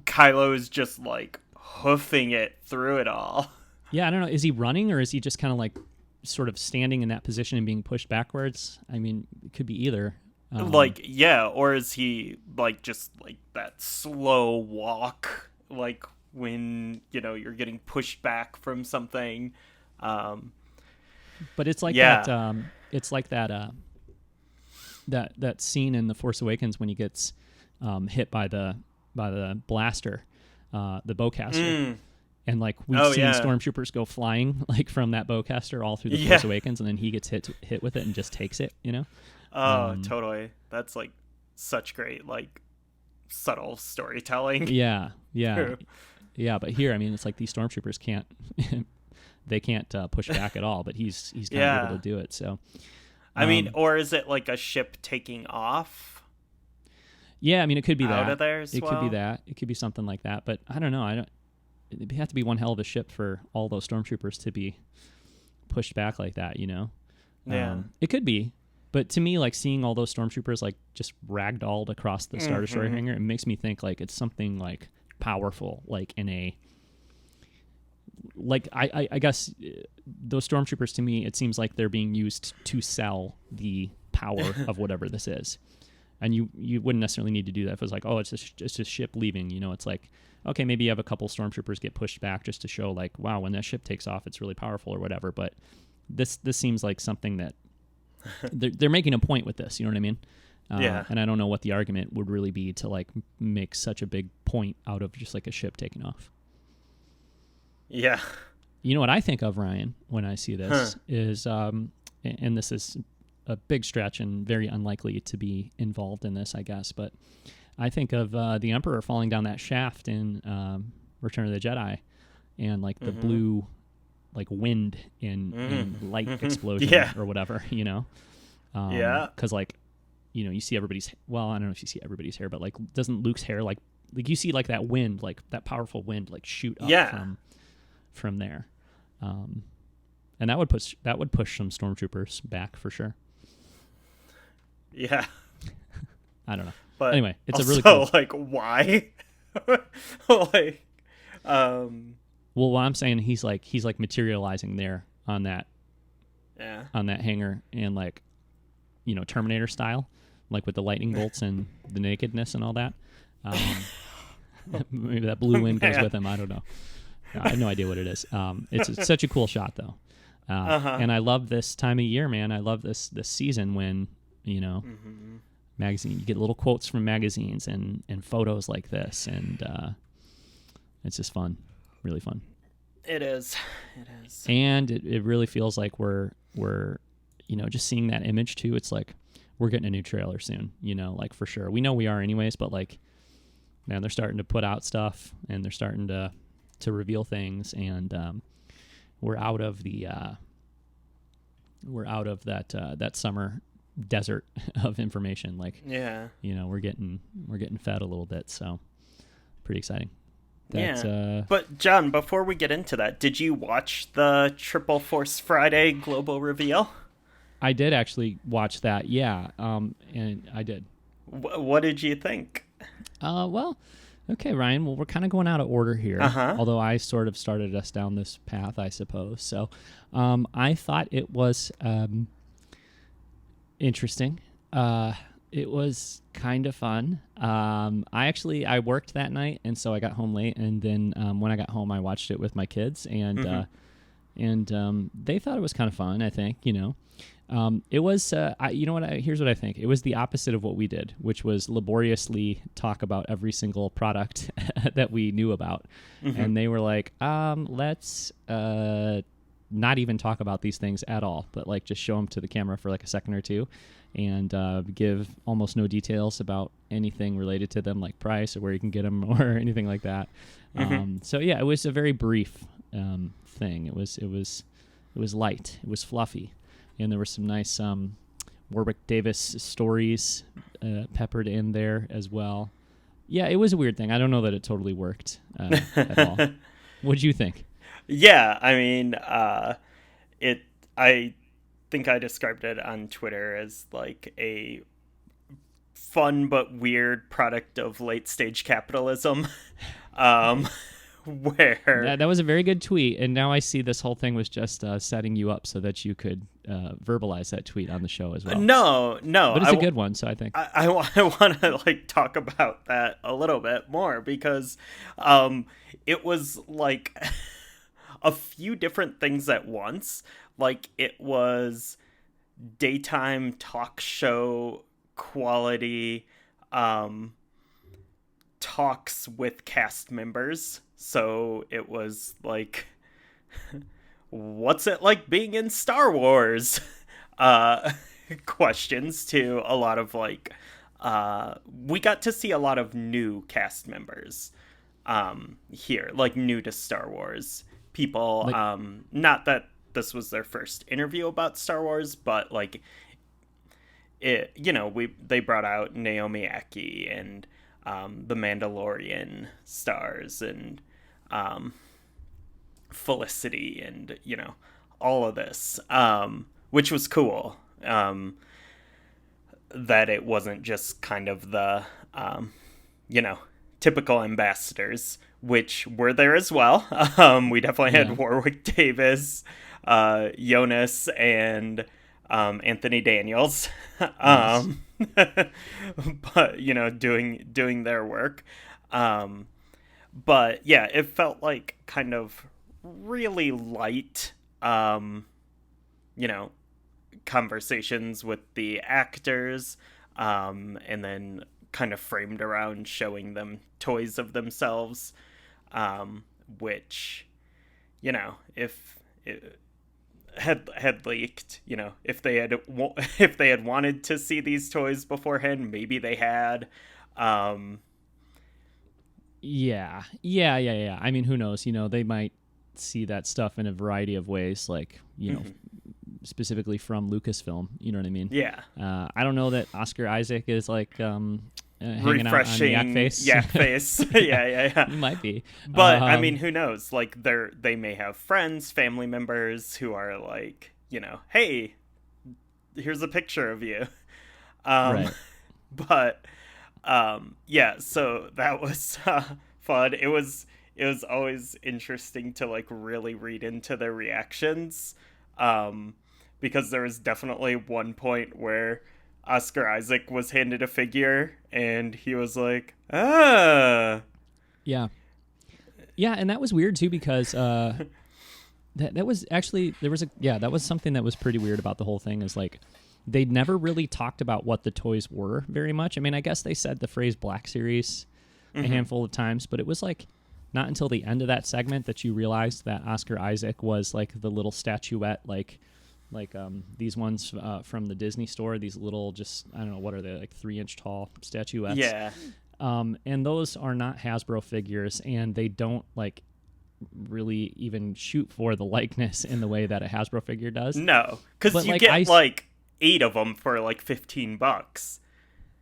Kylo is just like hoofing it through it all. Yeah, I don't know. Is he running, or is he just kind of like sort of standing in that position and being pushed backwards? I mean, it could be either. Or is he like just like that slow walk, like when, you know, you're getting pushed back from something. But it's like that. It's like that. That scene in The Force Awakens when he gets hit by the blaster, the bowcaster, and like we've seen stormtroopers go flying like from that bowcaster all through The Force Awakens, and then he gets hit with it and just takes it. You know. Oh, totally. That's like such great like subtle storytelling. Yeah. But here, I mean, it's like these stormtroopers can't. They can't push back at all, but he's kind of able to do it. So, I mean, or is it like a ship taking off? Yeah, I mean, it could be out that. Of there as it well? Could be that. It could be something like that. But I don't know. It'd have to be one hell of a ship for all those stormtroopers to be pushed back like that, you know? Yeah. It could be. But to me, like, seeing all those stormtroopers, like, just ragdolled across the Star Destroyer hangar, it makes me think, like, it's something, like, powerful, like, in a... Like, I guess those stormtroopers, to me, it seems like they're being used to sell the power of whatever this is. And you wouldn't necessarily need to do that if it was like, oh, it's a ship leaving, you know? It's like, okay, maybe you have a couple stormtroopers get pushed back just to show, like, wow, when that ship takes off, it's really powerful or whatever. But this seems like something that they're making a point with this, you know what I mean? Yeah. And I don't know what the argument would really be to, like, make such a big point out of just, like, a ship taking off. Yeah. You know what I think of, Ryan, when I see this is, and this is a big stretch and very unlikely to be involved in this, I guess, but I think of the Emperor falling down that shaft in Return of the Jedi, and, like, the blue, like, wind and light explosion or whatever, you know? Because, like, you know, you see everybody's... Well, I don't know if you see everybody's hair, but, like, doesn't Luke's hair, like you see, like, that wind, like, that powerful wind, like, shoot up from there. And that would push some stormtroopers back for sure. Yeah. I don't know. But anyway, it's also, a really cool... like, why? Like, Well, what I'm saying, he's like materializing there on that hangar, and, like, you know, Terminator style, like with the lightning bolts and the nakedness and all that. Maybe that blue wind goes with him. I don't know. I have no idea what it is. It's such a cool shot though. And I love this time of year, man. I love this season when, you know, you get little quotes from magazines and photos like this, and it's just fun. Really fun. It is. And it really feels like we're you know, just seeing that image too. It's like we're getting a new trailer soon, you know, like, for sure. We know we are anyways, but, like, man, they're starting to put out stuff, and they're starting to reveal things, and we're out of that summer desert of information. Like, you know, we're getting fed a little bit, so pretty exciting. But John, before we get into that, did you watch the Triple Force Friday global reveal? I did actually watch that, yeah, and I did. What did you think? Well, okay, Ryan. Well, we're kind of going out of order here, although I sort of started us down this path, I suppose. So, I thought it was interesting. It was kind of fun. I worked that night, and so I got home late, and then when I got home, I watched it with my kids, and they thought it was kind of fun, I think, you know. It was, you know what, here's what I think. It was the opposite of what we did, which was laboriously talk about every single product that we knew about. And they were like, let's not even talk about these things at all, but, like, just show them to the camera for, like, a second or two, and give almost no details about anything related to them, like price or where you can get them or anything like that. So yeah, it was a very brief thing. It was light. It was fluffy. And there were some nice Warwick Davis stories peppered in there as well. Yeah, it was a weird thing. I don't know that it totally worked at all. What'd you think? Yeah, I mean, I think I described it on Twitter as, like, a fun but weird product of late stage capitalism. Where that was a very good tweet, and now I see this whole thing was just setting you up so that you could verbalize that tweet on the show as well. No, but it's a good one, so I think I want to, like, talk about that a little bit more, because it was like a few different things at once. Like, it was daytime talk show quality talks with cast members. So it was like, what's it like being in Star Wars? Questions to a lot of, like, we got to see a lot of new cast members here, like, new to Star Wars people. Like, not that this was their first interview about Star Wars, but, like, it, you know, they brought out Naomi Ackie and the Mandalorian stars and Felicity and, you know, all of this, which was cool. That it wasn't just kind of the, you know, typical ambassadors, which were there as well. We definitely had Warwick Davis, Jonas, and Anthony Daniels, Nice. but you know, doing their work. But yeah, it felt like kind of really light, you know, conversations with the actors, and then kind of framed around showing them toys of themselves, which, you know, if it had leaked, you know, if they had wanted to see these toys beforehand, maybe they had. Yeah. I mean, who knows? You know, they might see that stuff in a variety of ways, like, you know, specifically from Lucasfilm. You know what I mean? Yeah. I don't know that Oscar Isaac is like hanging Refreshing out on Yak Face. Yak Face. Yeah. He might be. But I mean, who knows? Like, they may have friends, family members who are like, you know, hey, here's a picture of you. Right. But yeah, so that was fun. It was always interesting to like really read into their reactions, because there was definitely one point where Oscar Isaac was handed a figure and he was like, ah. Yeah, and that was weird too, because that was actually, that was something that was pretty weird about the whole thing, is like they never really talked about what the toys were very much. I mean, I guess they said the phrase Black Series a handful of times, but it was like not until the end of that segment that you realized that Oscar Isaac was like the little statuette, like these ones from the Disney store, these little, just, I don't know, what are they, like 3-inch tall statuettes? Yeah. And those are not Hasbro figures, and they don't like really even shoot for the likeness in the way that a Hasbro figure does. No, because you like, get like 8 of them for like $15.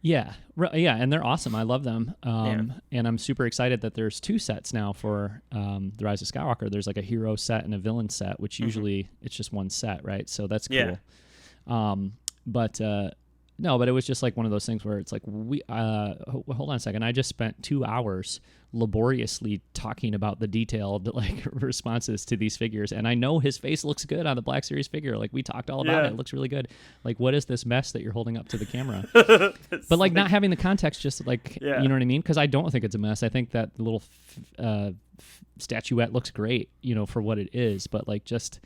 Yeah, and they're awesome. I love them. And I'm super excited that there's 2 sets now for The Rise of Skywalker. There's like a hero set and a villain set, which usually it's just one set, right? So that's cool. Yeah. But it was just like one of those things where it's like, hold on a second. I just spent 2 hours laboriously talking about the detailed like responses to these figures, and I know his face looks good on the Black Series figure. Like, we talked all about it. It looks really good. Like, what is this mess that you're holding up to the camera? But like not having the context, just like, you know what I mean? Because I don't think it's a mess. I think that the little statuette looks great, you know, for what it is. But like, just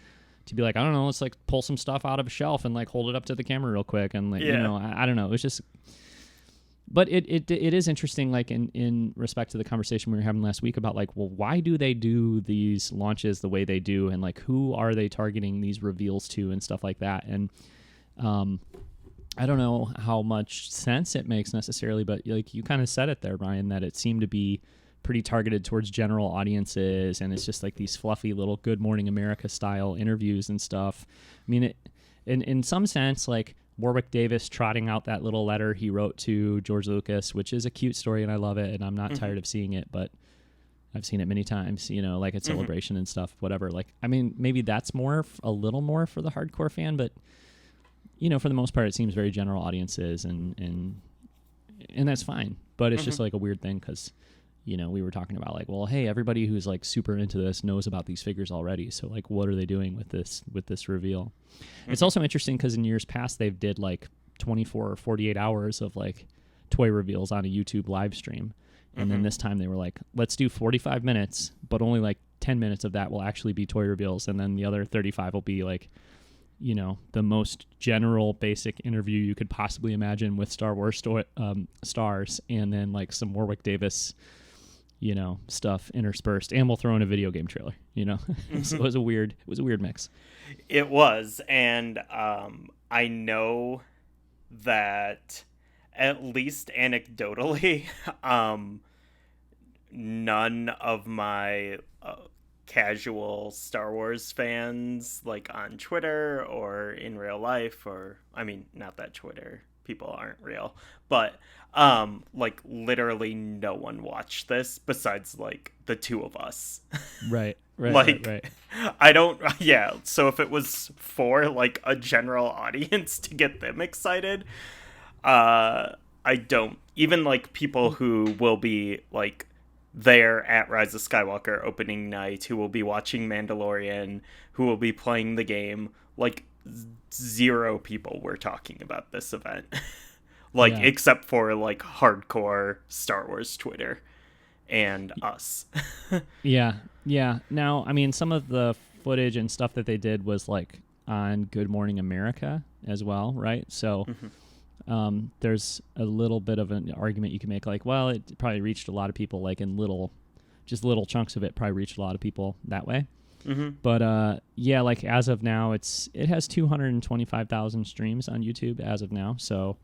to be like, I don't know, let's like pull some stuff out of a shelf and like hold it up to the camera real quick, and like, you know, I don't know. It was just. But it is interesting, like in respect to the conversation we were having last week about like, well, why do they do these launches the way they do, and like who are they targeting these reveals to and stuff like that. And I don't know how much sense it makes necessarily, but like you kind of said it there, Ryan, that it seemed to be pretty targeted towards general audiences, and it's just like these fluffy little Good Morning America style interviews and stuff. I mean, in some sense, like Warwick Davis trotting out that little letter he wrote to George Lucas, which is a cute story and I love it, and I'm not tired of seeing it, but I've seen it many times, you know, like at Celebration and stuff, whatever. Like, I mean, maybe that's a little more for the hardcore fan, but you know, for the most part, it seems very general audiences, and that's fine. But it's just like a weird thing, because, you know, we were talking about like, well, hey, everybody who's like super into this knows about these figures already. So like, what are they doing with this reveal? It's also interesting because in years past they've did like 24 or 48 hours of like toy reveals on a YouTube live stream. And then this time they were like, let's do 45 minutes, but only like 10 minutes of that will actually be toy reveals. And then the other 35 will be like, you know, the most general basic interview you could possibly imagine with Star Wars stars, and then like some Warwick Davis, you know, stuff interspersed, and we'll throw in a video game trailer, you know. So it was a weird mix. It was, and I know that at least anecdotally, none of my casual Star Wars fans, like on Twitter or in real life, or I mean, not that Twitter people aren't real. But like literally no one watched this besides like the two of us. Right. Like Right. I don't yeah, so if it was for like a general audience to get them excited, I don't, even like people who will be like there at Rise of Skywalker opening night, who will be watching Mandalorian, who will be playing the game, like zero people were talking about this event. Like Yeah. except for like hardcore Star Wars Twitter and us. Yeah. Yeah. Now, I mean, some of the footage and stuff that they did was like on Good Morning America as well, right? So there's a little bit of an argument you can make, like, well, it probably reached a lot of people, like in little chunks of it probably reached a lot of people that way. But yeah, like as of now, it has 225,000 streams on YouTube as of now. So,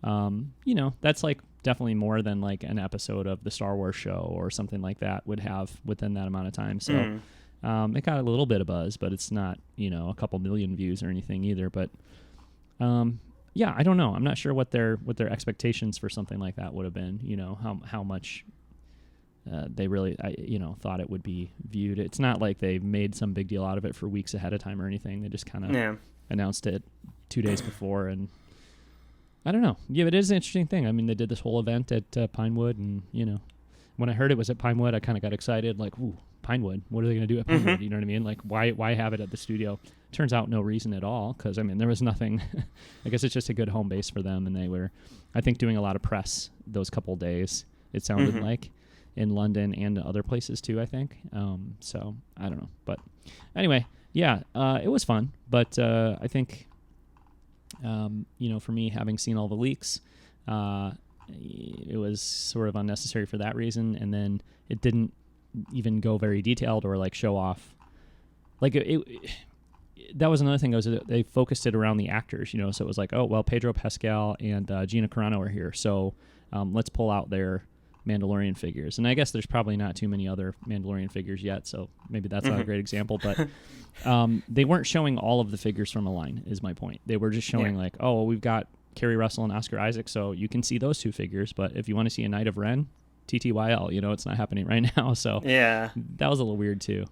you know, that's like definitely more than like an episode of the Star Wars show or something like that would have within that amount of time. So it got a little bit of buzz, but it's not, you know, a couple million views or anything either. But yeah, I don't know. I'm not sure what their expectations for something like that would have been. You know, how much they really, thought it would be viewed. It's not like they made some big deal out of it for weeks ahead of time or anything. They just kind of announced it 2 days before, and I don't know. Yeah, it is an interesting thing. I mean, they did this whole event at Pinewood, and you know, when I heard it was at Pinewood, I kind of got excited. Like, ooh, Pinewood. What are they going to do at Pinewood? You know what I mean? Like, why have it at the studio? Turns out no reason at all, because I mean there was nothing. I guess it's just a good home base for them, and they were, I think, doing a lot of press those couple days. It sounded like in London and other places too, I think. So I don't know, but anyway, yeah, it was fun. But I think, for me, having seen all the leaks, it was sort of unnecessary for that reason, and then it didn't even go very detailed or like show off. Like that was another thing. They focused it around the actors, you know. So it was like, oh well, Pedro Pascal and Gina Carano are here, so let's pull out their Mandalorian figures. And I guess there's probably not too many other Mandalorian figures yet, so maybe that's not a great example. But they weren't showing all of the figures from a line. Is my point. They were just showing like, oh, well, we've got Kerry Russell and Oscar Isaac, so you can see those two figures. But if you want to see a Knight of Ren, TTYL, you know, it's not happening right now. So yeah, that was a little weird too.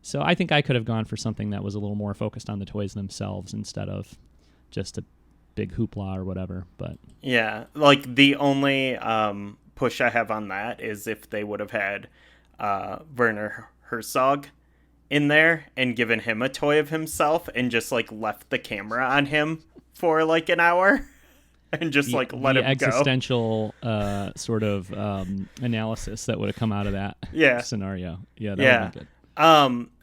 So I think I could have gone for something that was a little more focused on the toys themselves instead of just a big hoopla or whatever. But yeah, like the only push I have on that is if they would have had Werner Herzog in there and given him a toy of himself and just like left the camera on him for like an hour and just like let him go. The existential sort of analysis that would have come out of that scenario. Yeah, that would have been good.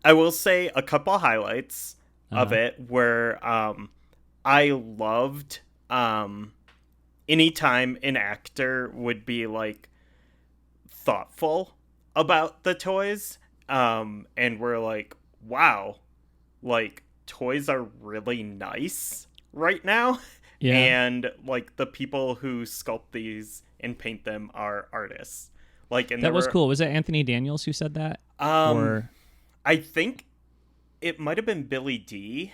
I will say a couple highlights of it where I loved anytime an actor would be like thoughtful about the toys, and we're like, wow, like toys are really nice right now. Yeah. And like the people who sculpt these and paint them are artists. Like, and that was cool. Was it Anthony Daniels who said that? Or I think it might have been Billy D.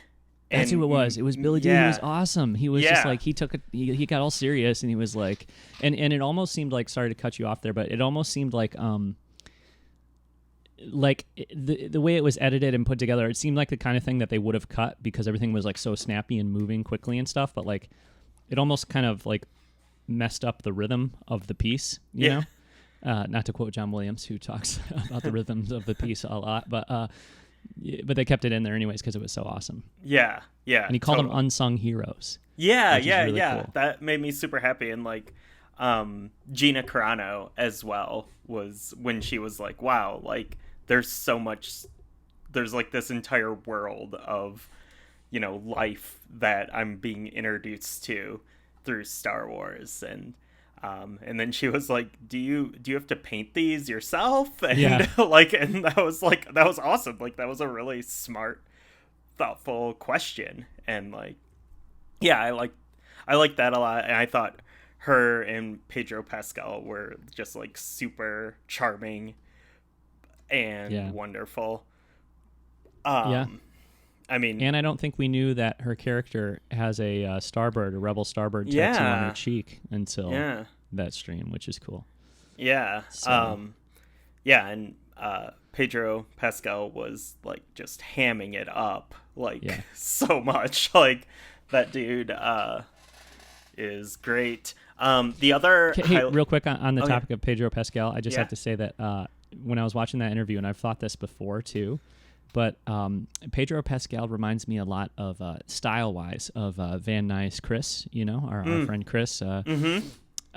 That's who it was. It was Billy D. He was awesome. He was just like, he got all serious, and he was like, and it almost seemed like, sorry to cut you off there, but it almost seemed like the way it was edited and put together, it seemed like the kind of thing that they would have cut because everything was like so snappy and moving quickly and stuff. But like, it almost kind of like messed up the rhythm of the piece, you know? Not to quote John Williams, who talks about the rhythms of the piece a lot, but they kept it in there anyways because it was so awesome. Yeah. And he called them unsung heroes. Yeah. Cool. That made me super happy. And like, Gina Carano as well was when she was like, wow, like there's like this entire world of, you know, life that I'm being introduced to through Star Wars. And then she was like, do you have to paint these yourself? And like, and that was awesome. Like that was a really smart, thoughtful question. And like, yeah, I like that a lot. And I thought her and Pedro Pascal were just like super charming and wonderful. I mean, and I don't think we knew that her character has a Starbird, a Rebel Starbird tattoo on her cheek until that stream, which is cool. Yeah. So. And Pedro Pascal was like just hamming it up so much. Like that dude is great. The other real quick on the topic of Pedro Pascal, I just have to say that when I was watching that interview, and I've thought this before too, but Pedro Pascal reminds me a lot of style-wise of Van Nuys Chris, our friend Chris.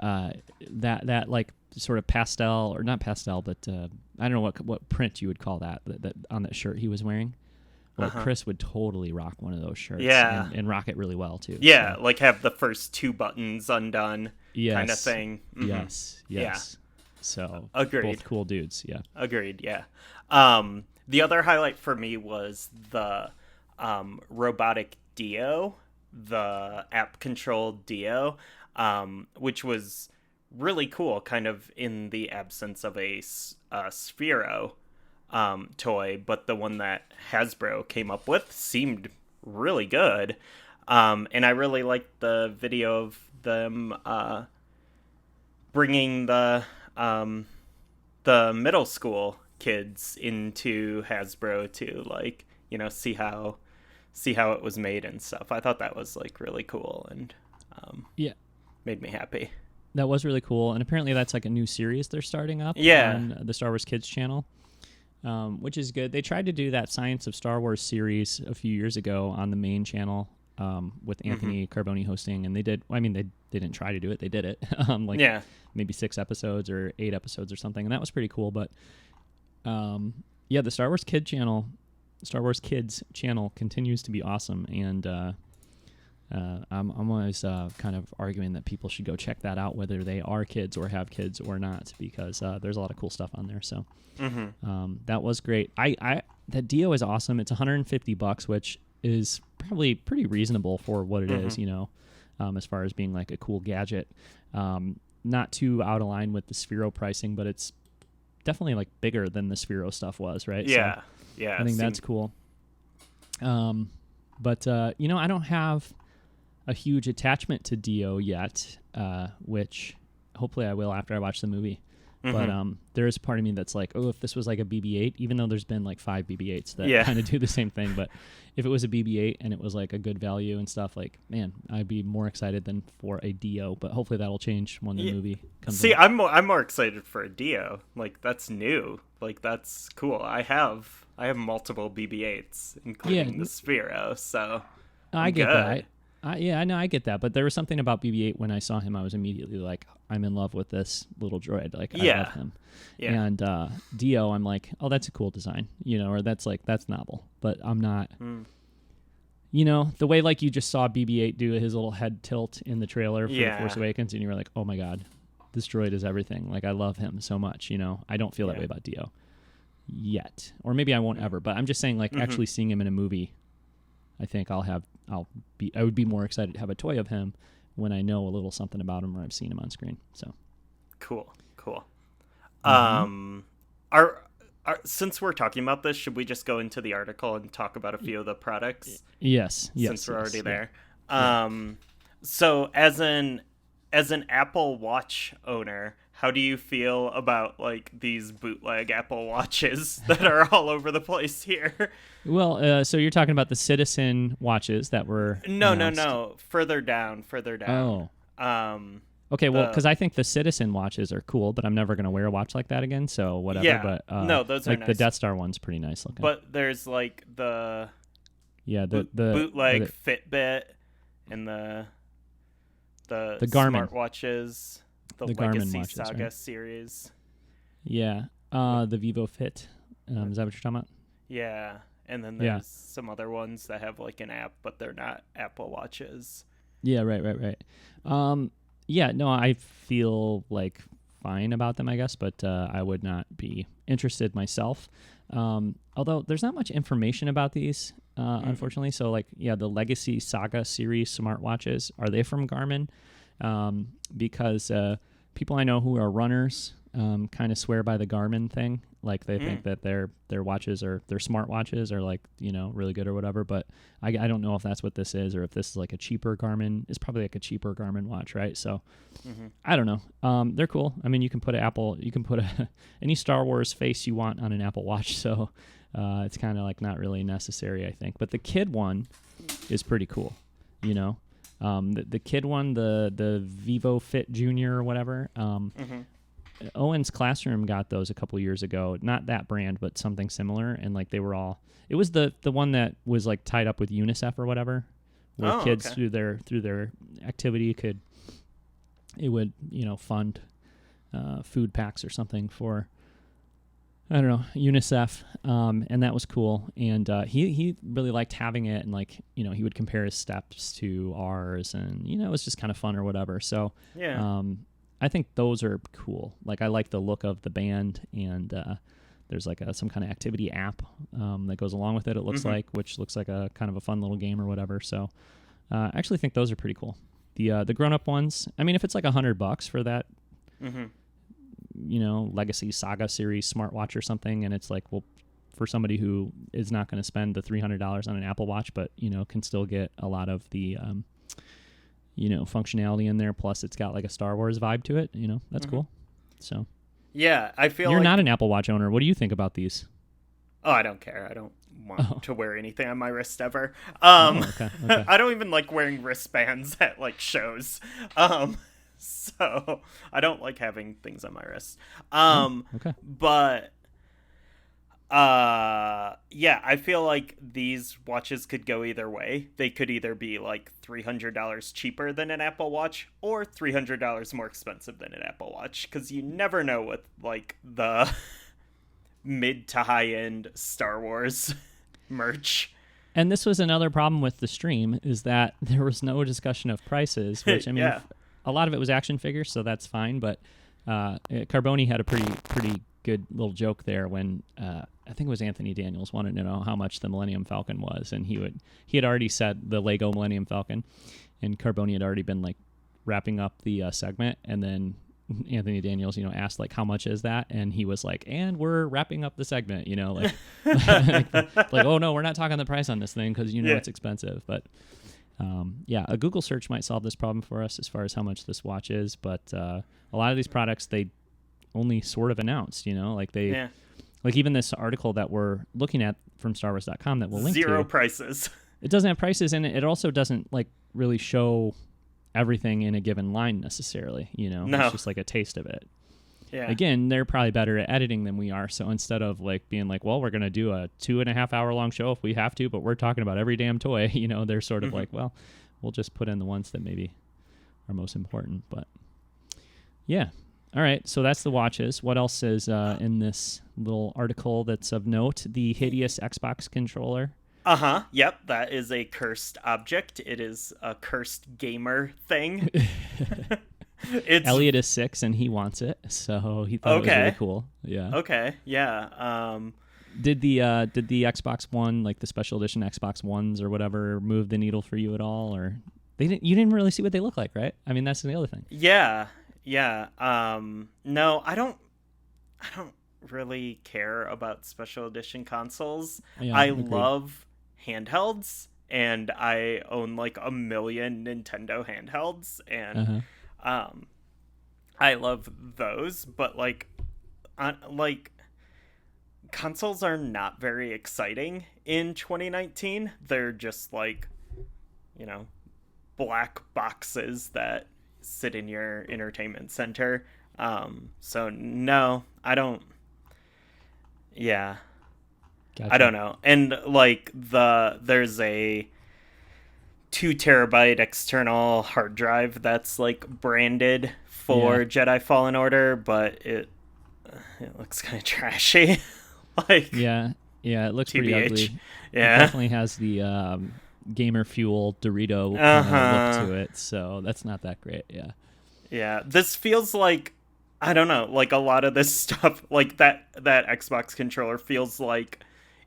That like sort of pastel, or not pastel, but I don't know what print you would call that on that shirt he was wearing. Well, Chris would totally rock one of those shirts, and rock it really well too. Yeah, so. Like have the first 2 buttons undone, kind of thing. Mm-hmm. Yes. Yeah. So agreed. Both cool dudes. Yeah. Agreed. Yeah. The other highlight for me was the robotic Dio, the app-controlled Dio, which was really cool, kind of in the absence of a Sphero toy, but the one that Hasbro came up with seemed really good. And I really liked the video of them bringing the middle school kids into Hasbro to see how it was made and stuff. I thought that was like really cool and made me happy. That was really cool, and apparently that's like a new series they're starting up on the Star Wars Kids channel, which is good. They tried to do that Science of Star Wars series a few years ago on the main channel with Anthony Carboni hosting, and they did. I mean, they didn't try to do it; they did it. Maybe 6 episodes or 8 episodes or something, and that was pretty cool. But the Star Wars Kids channel continues to be awesome, and I'm always kind of arguing that people should go check that out, whether they are kids or have kids or not, because there's a lot of cool stuff on there. So that was great. That Dio is awesome. It's $150, which is probably pretty reasonable for what it is, as far as being like a cool gadget. Not too out of line with the Sphero pricing, but it's definitely like bigger than the Sphero stuff was, right? Yeah. So yeah. I think that's cool. But I don't have a huge attachment to Dio yet, which hopefully I will after I watch the movie. But there is part of me that's like, if this was like a BB-8, even though there's been like 5 BB-8s that kind of do the same thing, but if it was a BB-8 and it was like a good value and stuff, like, man, I'd be more excited than for a Dio. But hopefully that'll change when the movie comes out. I'm more excited for a Dio. Like, that's new. Like, that's cool. I have multiple BB-8s, including the Sphero, so I get that. I get that, but there was something about BB-8 when I saw him, I was immediately like, I'm in love with this little droid. Like, I love him. Yeah. And Dio, I'm like, oh, that's a cool design, or that's novel. But I'm not, the way like you just saw BB-8 do his little head tilt in the trailer for The Force Awakens, and you were like, oh my God, this droid is everything. Like, I love him so much, I don't feel that way about Dio yet. Or maybe I won't ever, but I'm just saying, like, actually seeing him in a movie, I think I would be more excited to have a toy of him when I know a little something about him or I've seen him on screen. So cool. Since we're talking about this, should we just go into the article and talk about a few of the products? Yes. Since we're already there. So as an Apple Watch owner, how do you feel about like these bootleg Apple Watches that are all over the place here? Well, so you're talking about the Citizen watches that were No. Further down. Oh. Okay, well, because I think the Citizen watches are cool, but I'm never going to wear a watch like that again, so whatever. Yeah, but, no, those like are nice. The Death Star one's pretty nice looking. But there's like the the bootleg Fitbit and the Garmin smartwatches, the Garmin Legacy watches, Saga right? series. Yeah, the Vivo Fit. Is that what you're talking about? Yeah, and then there's some other ones that have like an app, but they're not Apple Watches. Yeah, right. I feel like fine about them, I guess, but I would not be interested myself. Although there's not much information about these, unfortunately. So, like, the Legacy Saga series smartwatches, are they from Garmin? Because people I know who are runners kind of swear by the Garmin thing. Like they think that their watches or their smart watches are like, really good or whatever. But I don't know if that's what this is, or if this is like a cheaper Garmin. It's probably like a cheaper Garmin watch, right? So I don't know. They're cool. I mean, you can put any Star Wars face you want on an Apple Watch. So it's kind of like not really necessary, I think. But the kid one is pretty cool. The kid one, the Vivo Fit Junior or whatever. Owen's Classroom got those a couple years ago. Not that brand, but something similar. And like they were all. It was the one that was like tied up with UNICEF or whatever, where kids through their activity would fund food packs or something for, I don't know, UNICEF, and that was cool. And he really liked having it, and like he would compare his steps to ours, and it was just kind of fun or whatever. So yeah, I think those are cool. Like I like the look of the band, and there's like some kind of activity app that goes along with it. It looks which looks like a kind of a fun little game or whatever. So I actually think those are pretty cool. The grown up ones. I mean, if it's like $100 for that. Legacy Saga series smartwatch or something, and it's like, well, for somebody who is not going to spend the $300 on an Apple Watch, but can still get a lot of the functionality in there, plus it's got like a Star Wars vibe to it, that's cool. So yeah, I feel you're like... not an Apple Watch owner. What do you think about these? Oh, I don't care. I don't want to wear anything on my wrist ever. Okay. I don't even like wearing wristbands at like shows. So I don't like having things on my wrist. Okay. But yeah, I feel like these watches could go either way. They could either be like $300 cheaper than an Apple Watch or $300 more expensive than an Apple Watch, because you never know with like the mid to high end Star Wars merch. And this was another problem with the stream, is that there was no discussion of prices, which I mean, yeah. A lot of it was action figures, so that's fine. But Carboni had a pretty good little joke there when I think it was Anthony Daniels wanted to know how much the Millenium Falcon was, and he had already said the Lego Millenium Falcon, and Carboni had already been like wrapping up the segment, and then Anthony Daniels, asked like, how much is that? And he was like, and we're wrapping up the segment, like, like, oh no, we're not talking the price on this thing because it's expensive. But yeah, a Google search might solve this problem for us as far as how much this watch is. But a lot of these products, they only sort of announced, like they, like even this article that we're looking at from StarWars.com that we'll link to. Zero prices. It doesn't have prices in it. It also doesn't like really show everything in a given line necessarily, No. It's just like a taste of it. Yeah. Again, they're probably better at editing than we are. So instead of like being like, well, we're going to do a 2.5 hour long show if we have to, but we're talking about every damn toy, they're sort of like, well, we'll just put in the ones that maybe are most important. But yeah. All right. So that's the watches. What else is in this little article that's of note? The hideous Xbox controller. Yep, that is a cursed object. It is a cursed gamer thing. Elliot is 6 and he wants it, so he thought it was really cool. Yeah. Okay. Yeah. Did the Xbox One, like the special edition Xbox Ones or whatever, move the needle for you at all, or you didn't really see what they look like, right? I mean, that's the other thing. Yeah. Yeah. No, I don't really care about special edition consoles. Yeah, I agreed. love handhelds, and I own like a million Nintendo handhelds, and I love those, but like consoles are not very exciting in 2019. They're just like, black boxes that sit in your entertainment center. So no, I don't. Yeah. Gotcha. I don't know. And like there's a 2 terabyte external hard drive that's like branded for Jedi Fallen Order, but it looks kind of trashy. Like yeah, it looks pretty ugly. Yeah, it definitely has the Gamer Fuel Dorito kind of look to it, so that's not that great. Yeah, this feels like, I don't know, like a lot of this stuff, like that Xbox controller feels like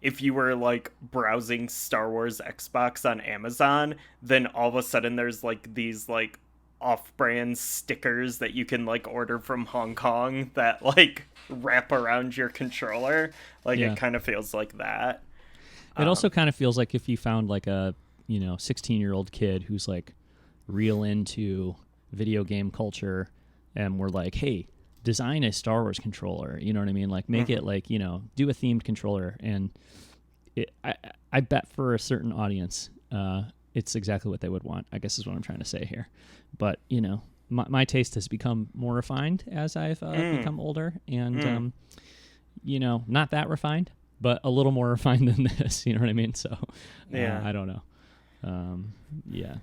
if you were like browsing Star Wars Xbox on Amazon, then all of a sudden there's like these like off-brand stickers that you can like order from Hong Kong that like wrap around your controller. Like Yeah. it kind of feels like that. It also kind of feels like if you found like a 16-year-old kid who's like real into video game culture, and we're like, hey, design a Star Wars controller. You know what I mean? Like make it like, do a themed controller. And I bet for a certain audience, it's exactly what they would want, I guess is what I'm trying to say here. But, my taste has become more refined as I've become older, and, not that refined, but a little more refined than this. You know what I mean? So, I don't know. Yeah.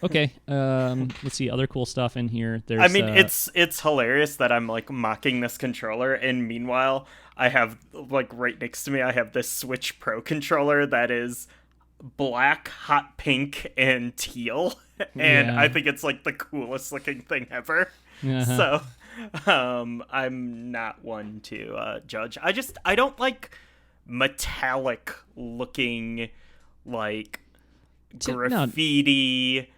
Okay. Let's see other cool stuff in here. There's, I mean, it's hilarious that I'm like mocking this controller, and meanwhile, I have like right next to me, I have this Switch Pro controller that is black, hot pink, and teal, and I think it's like the coolest looking thing ever. So, I'm not one to judge. I don't like metallic looking like graffiti.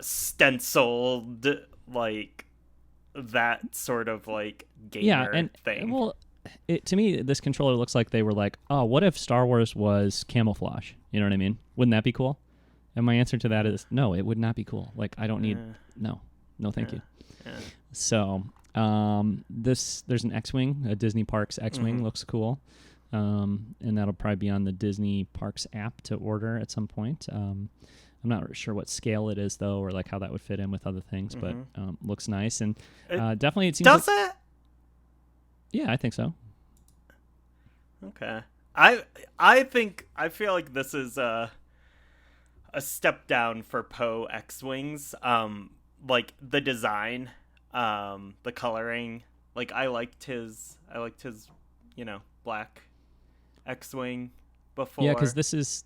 Stenciled, like that sort of like gamer thing. Well, to me, this controller looks like they were like, oh, what if Star Wars was camouflage? You know what I mean? Wouldn't that be cool? And my answer to that is no, it would not be cool. Like I don't need no, thank you. Yeah. So there's an X-wing, a Disney Parks X-wing, looks cool. And that'll probably be on the Disney Parks app to order at some point. I'm not sure what scale it is, though, or like how that would fit in with other things, but looks nice. And definitely it seems does it? Yeah, I think so. Okay. I feel like this is a step down for Poe X-Wings. Like the design, the coloring. Like I liked his black X-Wing before. Yeah, because this is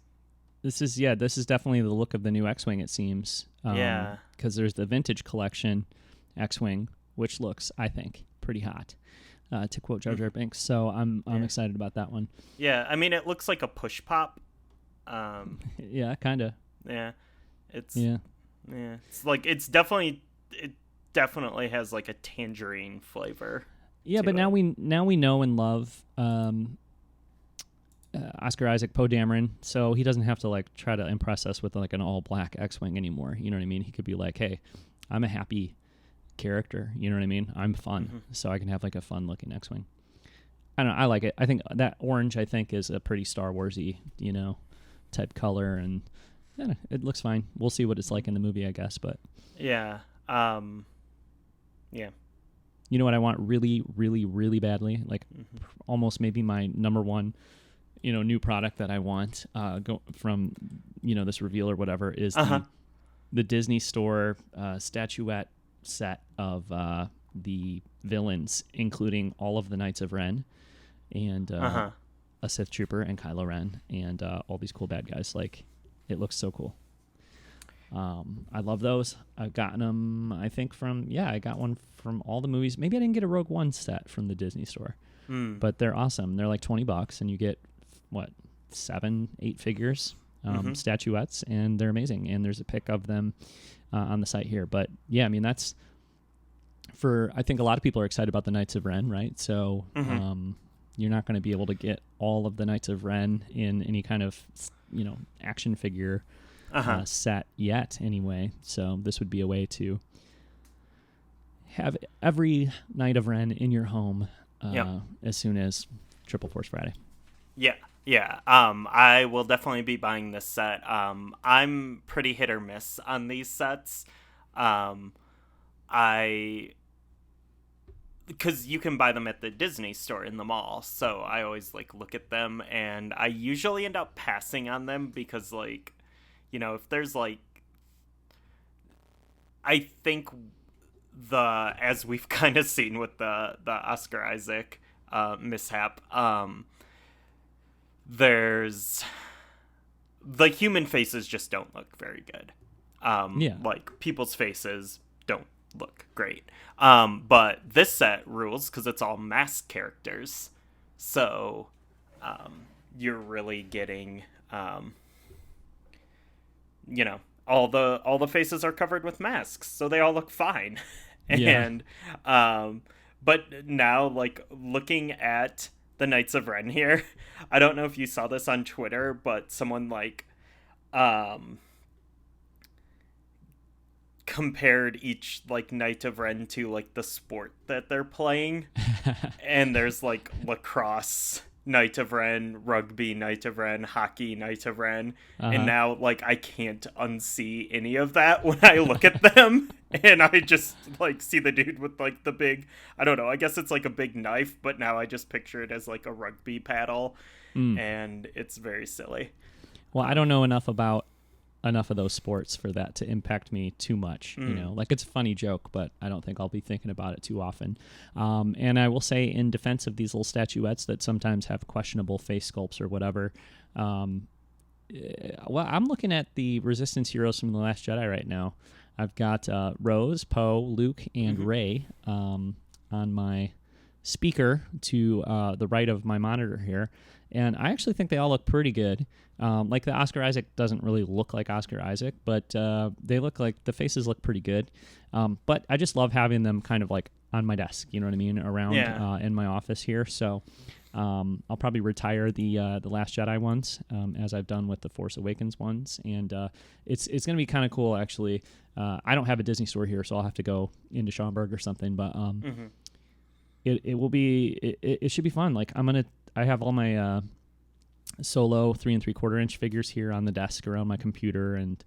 definitely the look of the new X-Wing, it seems. Because there's the vintage collection X-Wing, which looks, I think, pretty hot, to quote Jar Jar Binks. So I'm excited about that one. Yeah, I mean, it looks like a push pop. Yeah, kind of. Yeah, it's like it definitely has like a tangerine flavor. Yeah, but now we know and love Oscar Isaac, Poe Dameron, so he doesn't have to like try to impress us with like an all black X-Wing anymore. You know what I mean? He could be like, hey, I'm a happy character. You know what I mean? I'm fun, so I can have like a fun looking X-Wing. I don't know. I like it. I think that orange, is a pretty Star Warsy, type color, and it looks fine. We'll see what it's like in the movie, I guess. But yeah. You know what I want really, really, really badly? Like almost maybe my number one, new product that I want from, this reveal or whatever is the Disney Store statuette set of the villains, including all of the Knights of Ren and a Sith Trooper and Kylo Ren and all these cool bad guys. Like, it looks so cool. I love those. I've gotten them, I think, I got one from all the movies. Maybe I didn't get a Rogue One set from the Disney Store, but they're awesome. They're like $20 and you get 7-8 figures, statuettes, and they're amazing. And there's a pic of them on the site here. But yeah, I mean, that's I think a lot of people are excited about the Knights of Ren, right? So you're not going to be able to get all of the Knights of Ren in any kind of, action figure set yet anyway. So this would be a way to have every Knight of Ren in your home as soon as Triple Force Friday. Yeah. I will definitely be buying this set. I'm pretty hit or miss on these sets. Because you can buy them at the Disney Store in the mall, so I always look at them, and I usually end up passing on them because if there's I think as we've kind of seen with the Oscar Isaac mishap, there's the human faces just don't look very good. People's faces don't look great. But this set rules because it's all masked characters. So you're really getting, all the faces are covered with masks, so they all look fine. And but now, like, looking at the Knights of Ren here, I don't know if you saw this on Twitter, but someone like compared each like Knight of Ren to like the sport that they're playing. And there's like lacrosse Knight of Ren, rugby Knight of Ren, hockey Knight of Ren, and now like I can't unsee any of that when I look at them. And I just like see the dude with like the big, I don't know, I guess it's like a big knife, but now I just picture it as like a rugby paddle. And it's very silly. Well, I don't know enough of those sports for that to impact me too much. You know, like, it's a funny joke, but I don't think I'll be thinking about it too often. And I will say, in defense of these little statuettes that sometimes have questionable face sculpts or whatever, well, I'm looking at the Resistance heroes from The Last Jedi right now. I've got Rose, Poe, Luke, and Rey on my speaker to the right of my monitor here, and I actually think they all look pretty good. Like, the Oscar Isaac doesn't really look like Oscar Isaac, but they look like, the faces look pretty good. But I just love having them kind of like on my desk, you know what I mean, around in my office here. So I'll probably retire the Last Jedi ones, as I've done with the Force Awakens ones, and it's going to be kind of cool, actually. I don't have a Disney store here, so I'll have to go into Schaumburg or something, but it will be, it should be fun. Like, I have all my Solo 3 3/4 inch figures here on the desk around my computer, and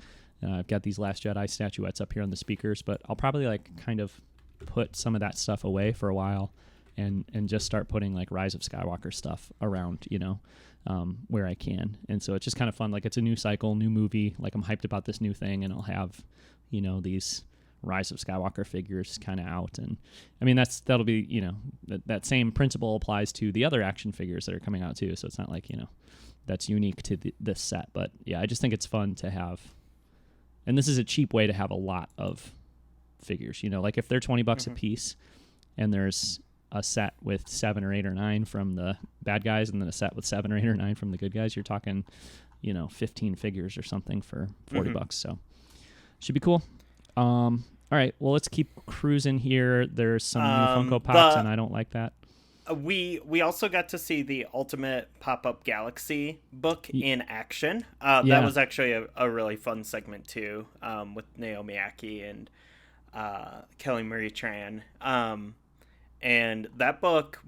I've got these Last Jedi statuettes up here on the speakers, but I'll probably like kind of put some of that stuff away for a while and just start putting like Rise of Skywalker stuff around, you know, where I can. And so it's just kind of fun. Like, it's a new cycle, new movie. Like, I'm hyped about this new thing, and I'll have, you know, these Rise of Skywalker figures kind of out. And I mean, that'll be, you know, that same principle applies to the other action figures that are coming out too. So it's not like, you know, that's unique to this set. But yeah, I just think it's fun to have, and this is a cheap way to have a lot of figures, you know, like if they're $20 a piece and there's a set with 7 or 8 or 9 from the bad guys and then a set with 7 or 8 or 9 from the good guys, you're talking, you know, 15 figures or something for $40. So should be cool. All right, well, let's keep cruising here. There's some new Funko Pops, and I don't like that. We also got to see the Ultimate Pop-Up Galaxy book in action. That was actually a really fun segment too, with Naomi Aki and Kelly Marie Tran. And that book,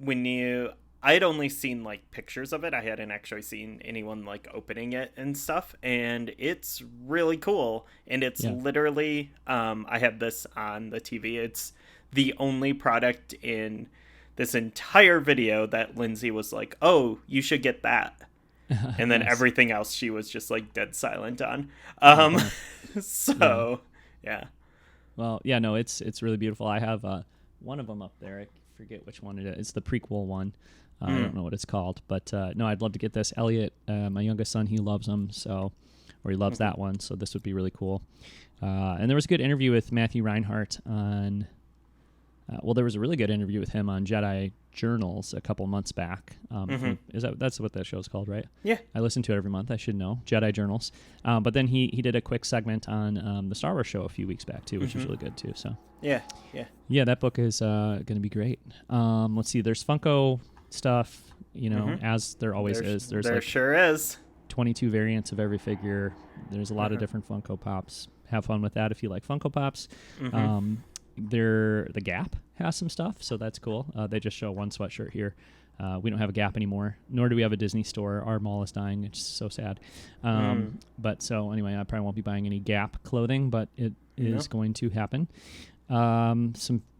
I had only seen like pictures of it. I hadn't actually seen anyone like opening it and stuff. And it's really cool. And it's literally, I have this on the TV. It's the only product in this entire video that Lindsay was like, "Oh, you should get that." And then everything else she was just like dead silent on. So, yeah. Well, yeah, no, it's really beautiful. I have one of them up there. I forget which one it is. It's the prequel one. I don't know what it's called, but no, I'd love to get this. Elliot, my youngest son, he loves them, or he loves that one, so this would be really cool. And there was a good interview with Matthew Reinhardt on, there was a really good interview with him on Jedi Journals a couple months back. That's what that show's called, right? Yeah. I listen to it every month. I should know. Jedi Journals. But then he did a quick segment on the Star Wars show a few weeks back, too, which was really good, too. So Yeah, that book is going to be great. Let's see. There's Funko stuff, you know, as there always is. There like sure is 22 variants of every figure. There's a lot of different Funko Pops. Have fun with that if you like Funko Pops. The Gap has some stuff, so that's cool. They just show one sweatshirt here. We don't have a Gap anymore, nor do we have a Disney store. Our mall is dying. It's so sad. But so anyway, I probably won't be buying any Gap clothing, but it is going to happen.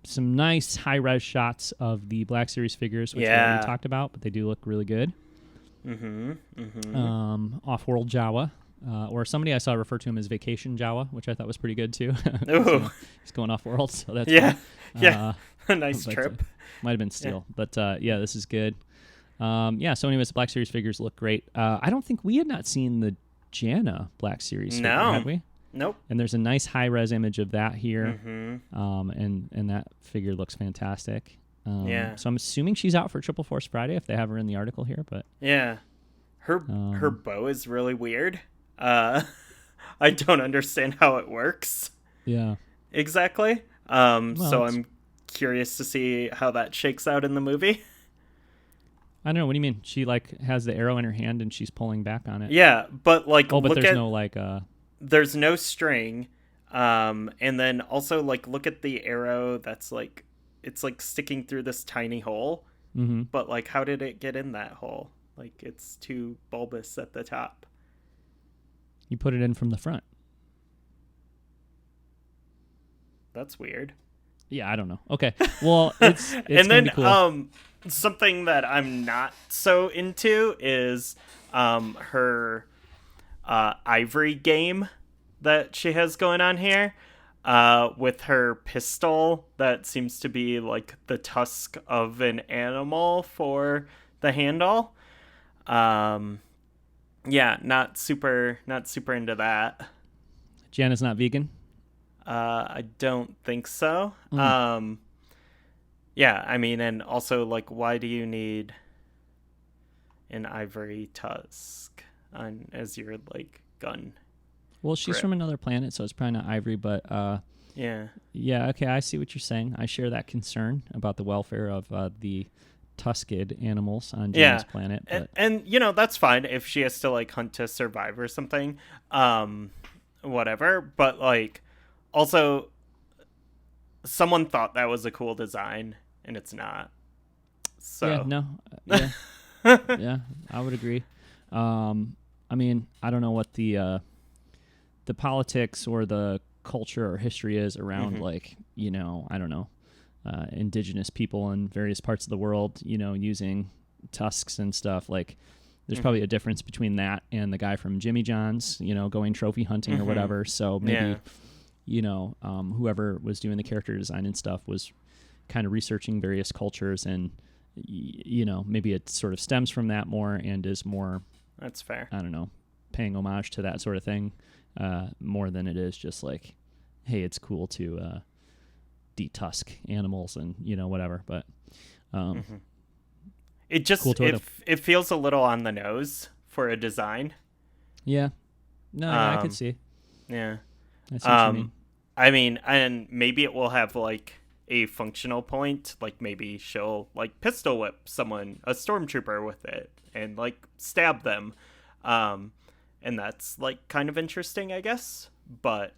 Some nice high-res shots of the Black Series figures, which we already talked about, but they do look really good. Off-World Jawa, or somebody I saw refer to him as Vacation Jawa, which I thought was pretty good too. So he's going off-world, so that's fun. A nice trip. Might have been steel, but this is good. So anyways, the Black Series figures look great. I don't think we had not seen the Janna Black Series figure, had we? Nope. And there's a nice high-res image of that here, and that figure looks fantastic. So I'm assuming she's out for Triple Force Friday if they have her in the article here. But her bow is really weird. I don't understand how it works. Yeah. Exactly. So I'm curious to see how that shakes out in the movie. I don't know. What do you mean? She like has the arrow in her hand and she's pulling back on it. Yeah, but like, but there's no like. There's no string, and then also like look at the arrow that's like it's like sticking through this tiny hole. Mm-hmm. But like, how did it get in that hole? Like, it's too bulbous at the top. You put it in from the front. That's weird. Yeah, I don't know. Okay, well, it's and then cool. Something that I'm not so into is her ivory game that she has going on here with her pistol that seems to be like the tusk of an animal for the handle. Yeah, not super into that. Jana's not vegan? I don't think so. Yeah, I mean, and also, like, why do you need an ivory tusk as your, like, gun? Well, she's from another planet, so it's probably not ivory, but, yeah. Yeah, okay, I see what you're saying. I share that concern about the welfare of the tusked animals on Jana's planet. But... And, you know, that's fine if she has to, like, hunt to survive or something. Whatever. But, like, also, someone thought that was a cool design, and it's not. So. Yeah, no. Yeah. Yeah, I would agree. I mean, I don't know what the politics or the culture or history is around, like, you know, I don't know, indigenous people in various parts of the world, you know, using tusks and stuff. Like, there's probably a difference between that and the guy from Jimmy John's, you know, going trophy hunting or whatever. So maybe, you know, whoever was doing the character design and stuff was kind of researching various cultures, and, you know, maybe it sort of stems from that more and is more, that's fair, I don't know, paying homage to that sort of thing more than it is just like, hey, it's cool to detusk animals and, you know, whatever. But it just cool it feels a little on the nose for a design. Yeah, no, I could see. Yeah, I see what you mean. I mean, and maybe it will have like a functional point, like maybe she'll like pistol whip someone, a stormtrooper, with it and like stab them, and that's like kind of interesting, I guess. But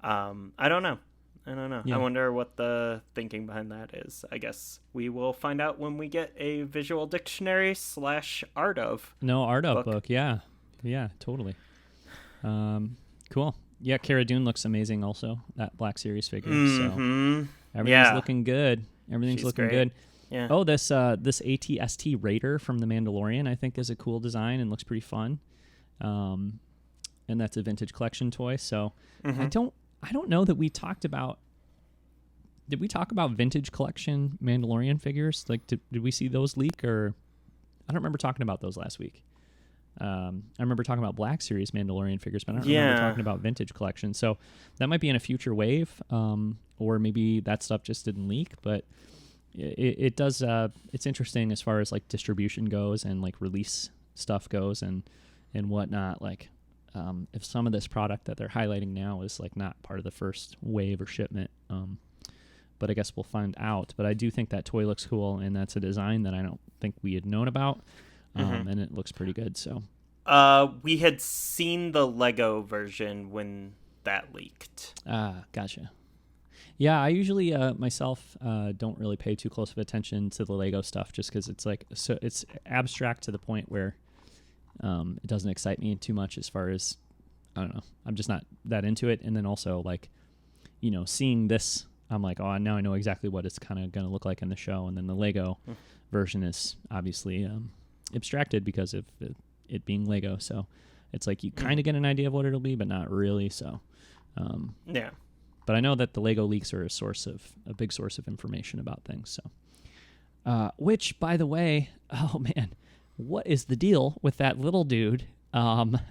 I don't know. Yeah. I wonder what the thinking behind that is. I guess we will find out when we get a visual dictionary / art of book. Yeah totally. Cool. Yeah, Cara Dune looks amazing also, that Black Series figure. So everything's looking good. She's looking great. Good. Yeah. Oh, this ATST Raider from The Mandalorian, I think, is a cool design and looks pretty fun. And that's a vintage collection toy. So I don't know that we talked about. Did we talk about vintage collection Mandalorian figures? Like, did we see those leak, or I don't remember talking about those last week. I remember talking about Black Series Mandalorian figures, but I don't remember talking about vintage collection. So that might be in a future wave, or maybe that stuff just didn't leak. But it does. It's interesting as far as like distribution goes and like release stuff goes and whatnot. Like, if some of this product that they're highlighting now is like not part of the first wave or shipment, but I guess we'll find out. But I do think that toy looks cool, and that's a design that I don't think we had known about. And it looks pretty good. So, we had seen the Lego version when that leaked. Gotcha. Yeah, I usually myself don't really pay too close of attention to the Lego stuff, just because it's like it's abstract to the point where it doesn't excite me too much. As far as, I don't know, I'm just not that into it. And then also, like, you know, seeing this, I'm like, oh, now I know exactly what it's kind of going to look like in the show. And then the Lego version is obviously abstracted because of it being Lego, so it's like you kind of get an idea of what it'll be, but not really. So yeah, but I know that the Lego leaks are a big source of information about things. So which, by the way, oh man, what is the deal with that little dude? Boolean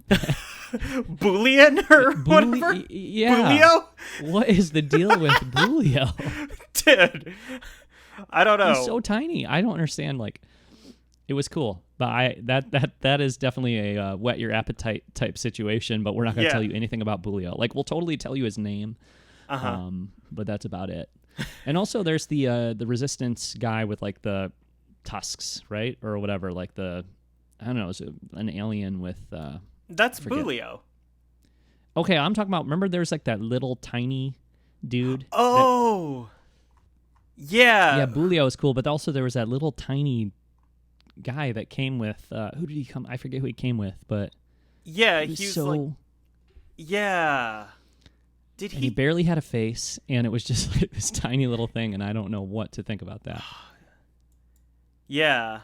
or whatever? Yeah. Boolio? What is the deal with Boolio? Dude, I don't know. He's so tiny. I don't understand, like, It was cool, but that is definitely a whet your appetite type situation. But we're not going to tell you anything about Bulio. Like, we'll totally tell you his name, but that's about it. And also, there's the Resistance guy with like the tusks, right, or whatever. Like I don't know, it's an alien with. That's Bulio. Okay, I'm talking about. Remember, there's like that little tiny dude. Oh, yeah. Yeah, Bulio is cool, but also there was that little tiny guy that came with. Who did he come? I forget who he came with, but yeah, he was so. Like, yeah. And he barely had a face, and it was just like this tiny little thing, and I don't know what to think about that. Yeah.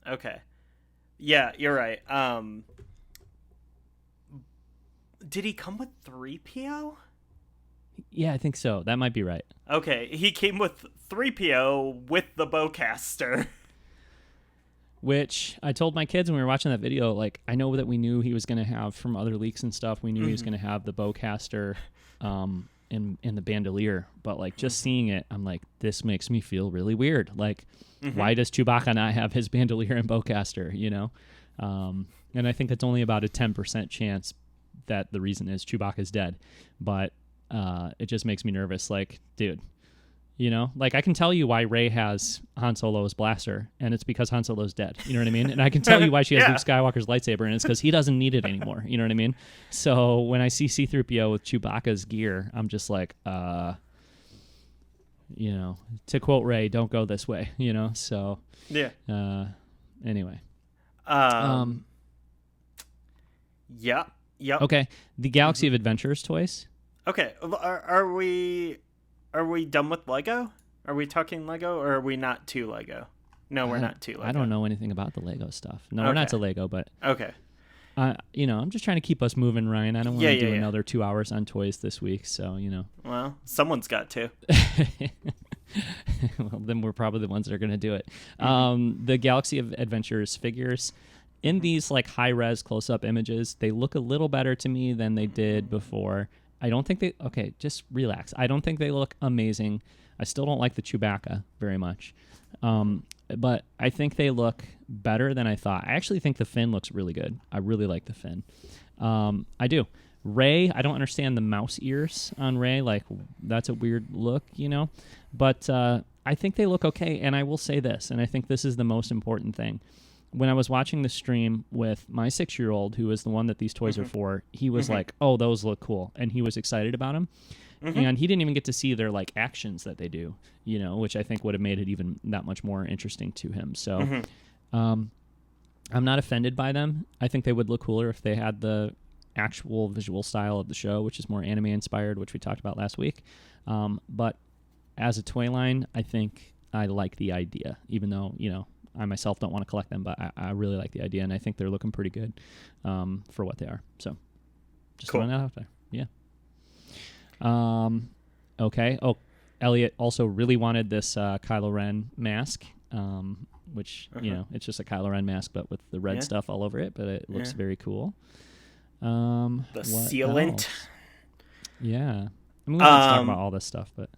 Okay. Yeah, you're right. Did he come with 3PO? Yeah, I think so. That might be right. Okay, he came with 3PO with the bowcaster. Which I told my kids when we were watching that video, like, I know that we knew he was going to have, from other leaks and stuff, we knew he was going to have the bowcaster in the bandolier. But, like, just seeing it, I'm like, this makes me feel really weird. Like, why does Chewbacca not have his bandolier and bowcaster, you know? And I think it's only about a 10% chance that the reason is Chewbacca's dead. But it just makes me nervous. Like, dude. You know, like, I can tell you why Rey has Han Solo's blaster, and it's because Han Solo's dead. You know what I mean? And I can tell you why she has Luke Skywalker's lightsaber, and it's because he doesn't need it anymore. You know what I mean? So when I see C-3PO with Chewbacca's gear, I'm just like, you know, to quote Rey, don't go this way, you know? So, yeah. Anyway. Yeah. Yep. Okay. The Galaxy of Adventures toys. Okay. Are we done with Lego? Are we talking Lego, or are we not to Lego? No, we're not to Lego. I don't know anything about the Lego stuff. No, we're not to Lego, but... Okay. You know, I'm just trying to keep us moving, Ryan. I don't want to do another 2 hours on toys this week, so, you know. Well, someone's got to. Well, then we're probably the ones that are going to do it. The Galaxy of Adventures figures, in these, like, high-res close-up images, they look a little better to me than they did before. I don't think they... Okay, just relax. I don't think they look amazing. I still don't like the Chewbacca very much. But I think they look better than I thought. I actually think the fin looks really good. I really like the fin. I do. Rey, I don't understand the mouse ears on Rey. Like, that's a weird look, you know? But I think they look okay. And I will say this, and I think this is the most important thing. When I was watching the stream with my 6-year-old, who is the one that these toys are for, he was like, oh, those look cool. And he was excited about them. And he didn't even get to see their, like, actions that they do, you know, which I think would have made it even that much more interesting to him. So I'm not offended by them. I think they would look cooler if they had the actual visual style of the show, which is more anime inspired, which we talked about last week. But as a toy line, I think I like the idea, even though, you know, I myself don't want to collect them, but I really like the idea, and I think they're looking pretty good for what they are. So just throwing that out there. Yeah. Okay. Oh, Elliot also really wanted this Kylo Ren mask, which, you know, it's just a Kylo Ren mask, but with the red stuff all over it, but it looks very cool. The sealant. Else? Yeah. I mean, we can talk about all this stuff, but.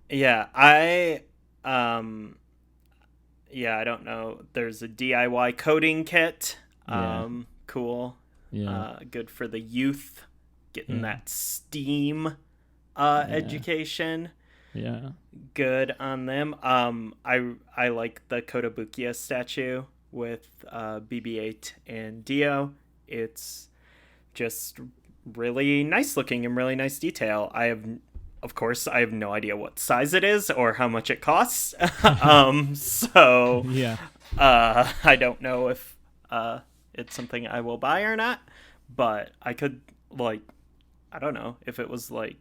Yeah, I don't know. There's a DIY coding kit. Cool. Yeah. Good for the youth. Getting that STEAM education. Yeah. Good on them. I like the Kotobukiya statue with BB-8 and Dio. It's just really nice looking and really nice detail. Of course, I have no idea what size it is or how much it costs. So yeah. I don't know if it's something I will buy or not, but I could, like, I don't know if it was like,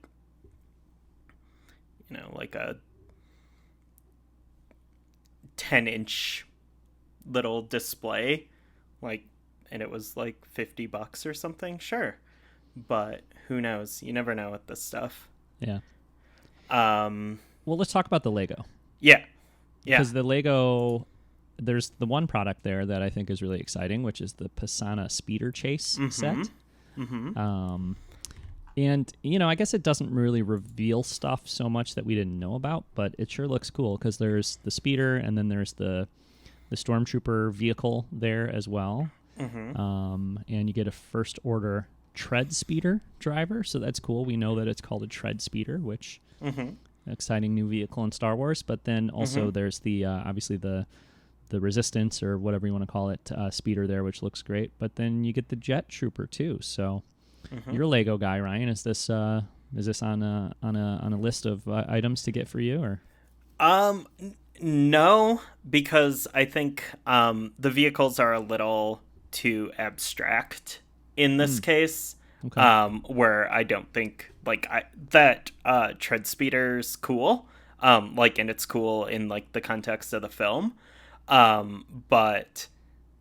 you know, like a 10-inch little display, like, and it was like $50 or something. Sure. But who knows? You never know with this stuff. Yeah. Well, let's talk about the Lego. Yeah. Yeah. Because the Lego, there's the one product there that I think is really exciting, which is the Pisana Speeder Chase set. And, I guess it doesn't really reveal stuff so much that we didn't know about, but it sure looks cool because there's the speeder and then there's the stormtrooper vehicle there as well. And you get a First Order tread speeder driver, so that's cool. We know that it's called a tread speeder, which exciting new vehicle in Star Wars. But then also there's the obviously the Resistance or whatever you want to call it speeder there, which looks great. But then you get the jet trooper too. So you're a Lego guy, Ryan. Is this on a list of items to get for you, or? No, because I think the vehicles are a little too abstract in this case. Okay. Where I don't think that tread speeder's cool. And it's cool in the context of the film. But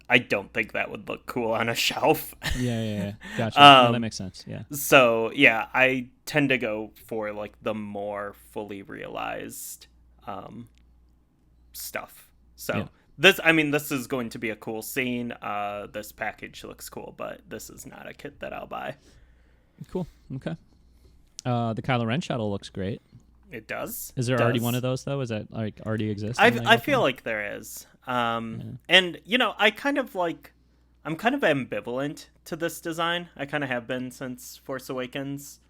I don't think that would look cool on a shelf. Yeah. Gotcha. No, that makes sense. Yeah. So yeah, I tend to go for the more fully realized stuff. So this is going to be a cool scene. This package looks cool, but this is not a kit that I'll buy. Cool. Okay. The Kylo Ren Shuttle looks great. It does. Is there already one of those though? Is that already exist? I feel like there is. And I'm kind of ambivalent to this design. I kind of have been since Force Awakens.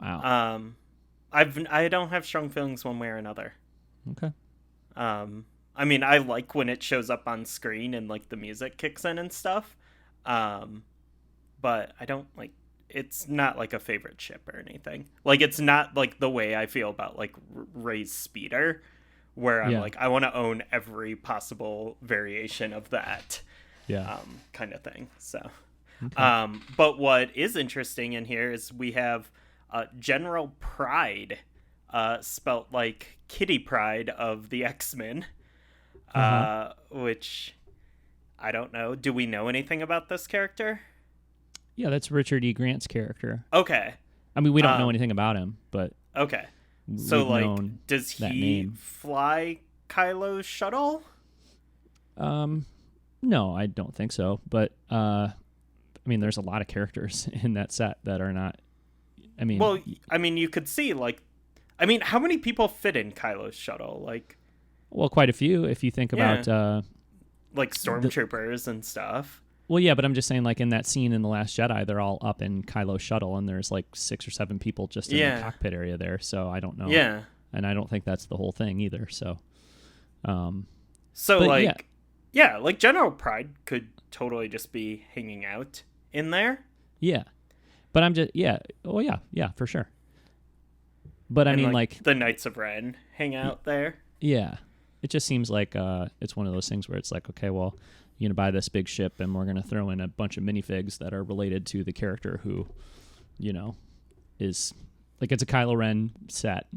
Wow. I don't have strong feelings one way or another. Okay. I like when it shows up on screen and the music kicks in and stuff. But I don't it's not a favorite ship or anything. It's not the way I feel about Rey's speeder, where I'm I want to own every possible variation of that. Yeah. Kind of thing. So, okay. But what is interesting in here is we have General Pride, spelt like Kitty Pryde of the X-Men, which I don't know. Do we know anything about this character? Yeah, that's Richard E. Grant's character. Okay. We don't know anything about him, but okay. So does he fly Kylo's shuttle? No, I don't think so. But there's a lot of characters in that set that are not. You could see how many people fit in Kylo's shuttle? Well, quite a few if you think about stormtroopers and stuff. Well, yeah, but I'm just saying, in that scene in The Last Jedi, they're all up in Kylo's shuttle, and there's 6 or 7 people just in the cockpit area there. So I don't know. Yeah, and I don't think that's the whole thing either. So, General Pride could totally just be hanging out in there. Yeah, but I'm just for sure. But the Knights of Ren hang out there. Yeah, it just seems like it's one of those things where it's okay, well, you're going to buy this big ship and we're going to throw in a bunch of minifigs that are related to the character who, is it's a Kylo Ren set,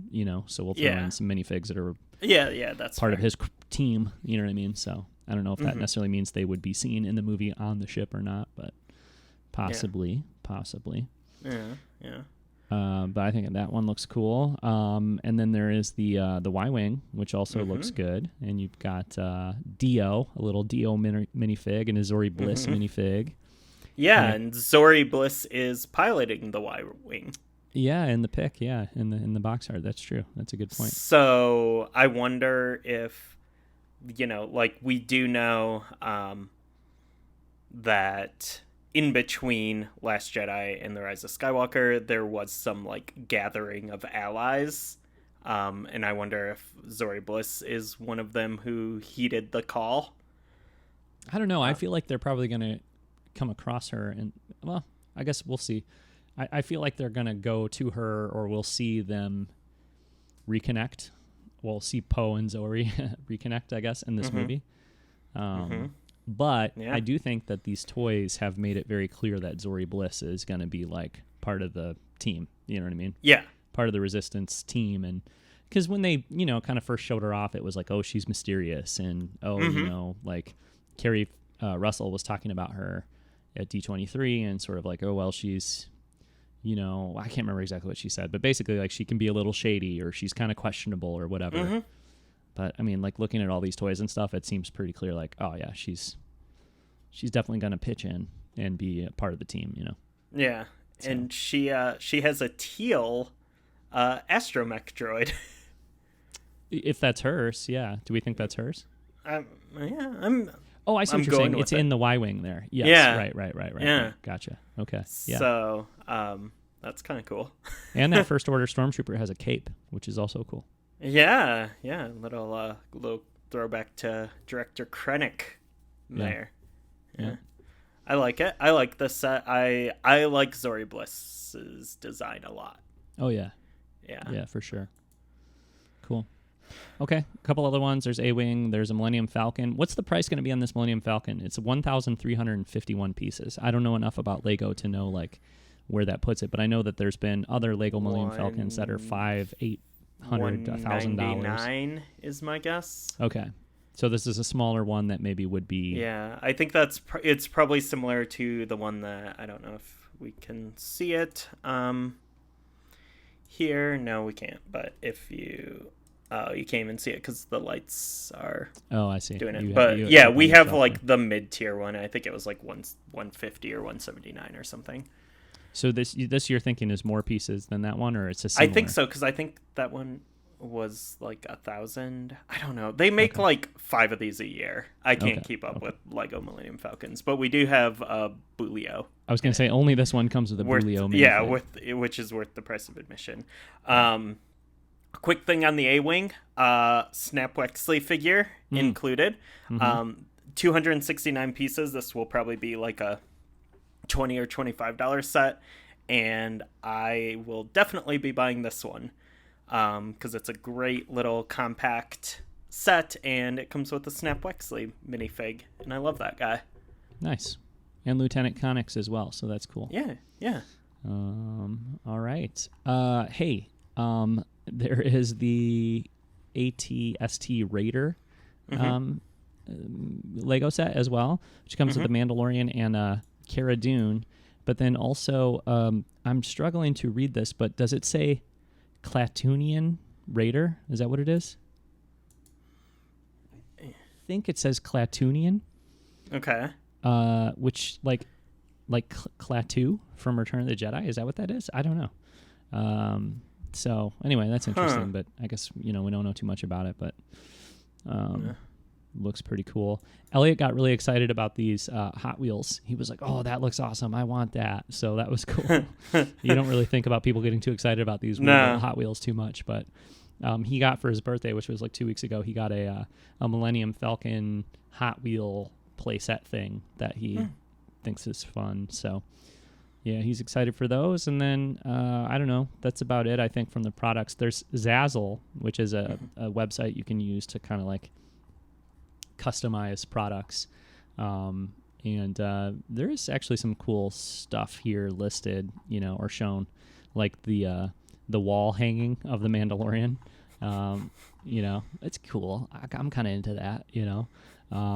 so we'll throw in some minifigs that are that's part of his team, you know what I mean? So I don't know if that necessarily means they would be seen in the movie on the ship or not, but possibly. Yeah. But I think that one looks cool. And then there is the Y-Wing, which also looks good. And you've got Dio, a little Dio minifig, and a Zori Bliss minifig. Yeah, and Zori Bliss is piloting the Y-Wing. Yeah, in the pic, in the box art. That's true. That's a good point. So I wonder if, we do know that in between Last Jedi and The Rise of Skywalker, there was some gathering of allies. And I wonder if Zori Bliss is one of them who heeded the call. I don't know. I feel like they're probably going to come across her and, well, I guess we'll see. I feel like they're going to go to her, or we'll see them reconnect. We'll see Poe and Zori reconnect, I guess, in this movie. But I do think that these toys have made it very clear that Zori Bliss is going to be part of the team. You know what I mean? Yeah. Part of the Resistance team. And because when they, kind of first showed her off, it was oh, she's mysterious. And, Carrie Russell was talking about her at D23 and sort of oh, well, she's, I can't remember exactly what she said, but basically she can be a little shady, or she's kind of questionable or whatever. But looking at all these toys and stuff, it seems pretty clear oh yeah, she's definitely going to pitch in and be a part of the team, Yeah. So. And she has a teal astromech droid. If that's hers, yeah. Do we think that's hers? I'm. Oh, I see what you're saying. It's in the Y-wing there. Yes. Yeah. Right. Yeah. Gotcha. Okay. Yeah. So, that's kind of cool. And that First Order Stormtrooper has a cape, which is also cool. Yeah. Little throwback to Director Krennic there. Yeah. I like it. I like the set. I like Zori Bliss's design a lot. Oh, yeah. Yeah, for sure. Cool. Okay, a couple other ones. There's A-Wing. There's a Millenium Falcon. What's the price going to be on this Millenium Falcon? It's 1,351 pieces. I don't know enough about Lego to know like where that puts it, but I know that there's been other Lego Millenium Falcons that are $500, $800, $1,000. $199 is my guess. Okay, so this is a smaller one that maybe would be. Yeah, I think it's probably similar to the one that I don't know if we can see it. Here, no, we can't. But if you. You can't even see it because the lights are. Oh, I see. Doing it, we have like the mid-tier one. I think it was like 150 or 179 or something. So this you're thinking is more pieces than that one, or it's a similar? I think so because I think that one was like 1,000. I don't know. They make like 5 of these a year. I can't keep up with Lego Millennium Falcons, but we do have Bulio. I was gonna say only this one comes with a Bulio. Yeah, which is worth the price of admission. Quick thing on the A-Wing, Snap Wexley figure included. 269 pieces. This will probably be like a $20 or $25 set, and I will definitely be buying this one because it's a great little compact set, and it comes with a Snap Wexley minifig, and I love that guy. Nice. And Lieutenant Connix as well, so that's cool. Yeah. All right. Hey, there is the AT-ST Raider Lego set as well, which comes with the Mandalorian and Cara Dune. But then also, I'm struggling to read this, but does it say Klatooinian Raider? Is that what it is? I think it says Klatooinian. Okay. Which like Klaatu from Return of the Jedi? Is that what that is? I don't know. So anyway, that's interesting, but I guess, we don't know too much about it, but looks pretty cool. Elliot got really excited about these Hot Wheels. He was like, oh, that looks awesome. I want that. So that was cool. You don't really think about people getting too excited about these Hot Wheels too much, but he got for his birthday, which was like 2 weeks ago, he got a Millennium Falcon Hot Wheel playset thing that he thinks is fun. So yeah, he's excited for those. And then, I don't know, that's about it, I think, from the products. There's Zazzle, which is a website you can use to kind of like customize products. And there is actually some cool stuff here listed, or shown, like the wall hanging of the Mandalorian. It's cool. I'm kind of into that,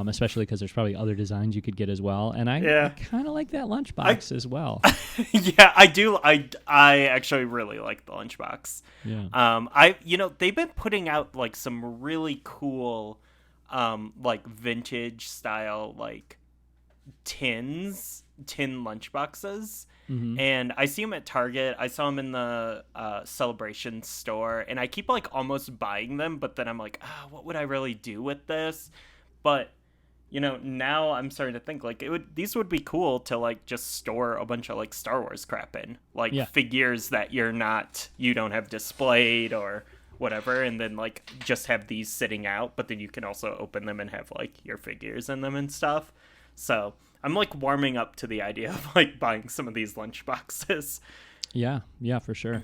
especially because there's probably other designs you could get as well. And I kind of like that lunchbox as well. Yeah, I do. I actually really like the lunchbox. Yeah. They've been putting out like some really cool, like vintage style, like tin lunchboxes. And I see them at Target. I saw them in the Celebration store, and I keep like almost buying them, but then I'm like, what would I really do with this? But now I'm starting to think like these would be cool to like just store a bunch of like Star Wars crap in, like figures that you don't have displayed or whatever, and then like just have these sitting out, but then you can also open them and have like your figures in them and stuff. So I'm like warming up to the idea of like buying some of these lunch boxes. Yeah, for sure.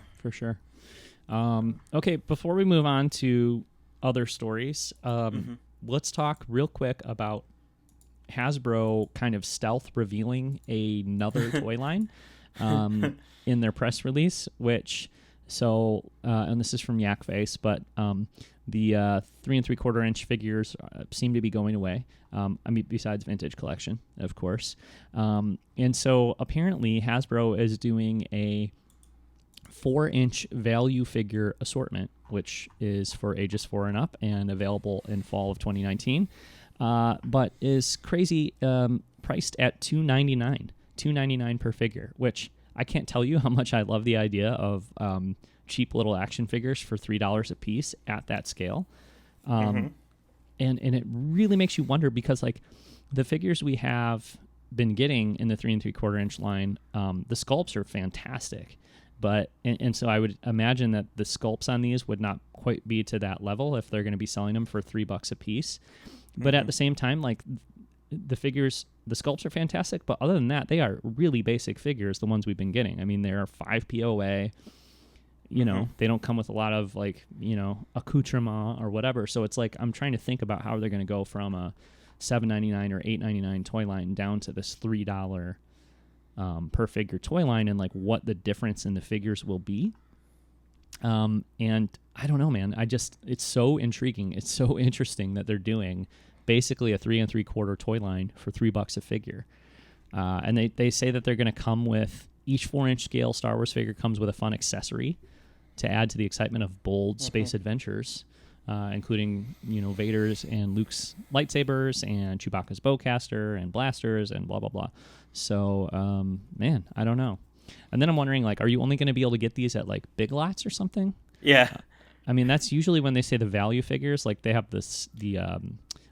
Okay, before we move on to other stories, let's talk real quick about Hasbro kind of stealth revealing another toy line in their press release, and this is from Yak Face, but the 3 3/4 inch figures seem to be going away. Besides Vintage Collection, of course. And so apparently Hasbro is doing a 4-inch value figure assortment, which is for ages 4 and up and available in fall of 2019, but is crazy priced at $299 per figure, which I can't tell you how much I love the idea of cheap little action figures for $3 a piece at that scale. And it really makes you wonder, because like the figures we have been getting in the 3 3/4 inch line, the sculpts are fantastic, but and so I would imagine that the sculpts on these would not quite be to that level if they're going to be selling them for $3 a piece. But at the same time, like the figures, the sculpts are fantastic, but other than that, they are really basic figures, the ones we've been getting. I mean, they're 5 POA. You know, they don't come with a lot of like, you know, accoutrement or whatever. So it's like I'm trying to think about how they're going to go from a $7.99 or $8.99 toy line down to this $3 per figure toy line, and like what the difference in the figures will be. And I don't know, man. It's so intriguing. It's so interesting that they're doing basically a 3 3/4 toy line for $3 a figure. And they say that they're going to come with each 4-inch scale Star Wars figure comes with a fun accessory to add to the excitement of bold space adventures, including, you know, Vader's and Luke's lightsabers and Chewbacca's bowcaster and blasters and blah, blah, blah. So, man, I don't know. And then I'm wondering, like, are you only going to be able to get these at, like, Big Lots or something? Yeah. I mean, that's usually when they say the value figures. Like, they have the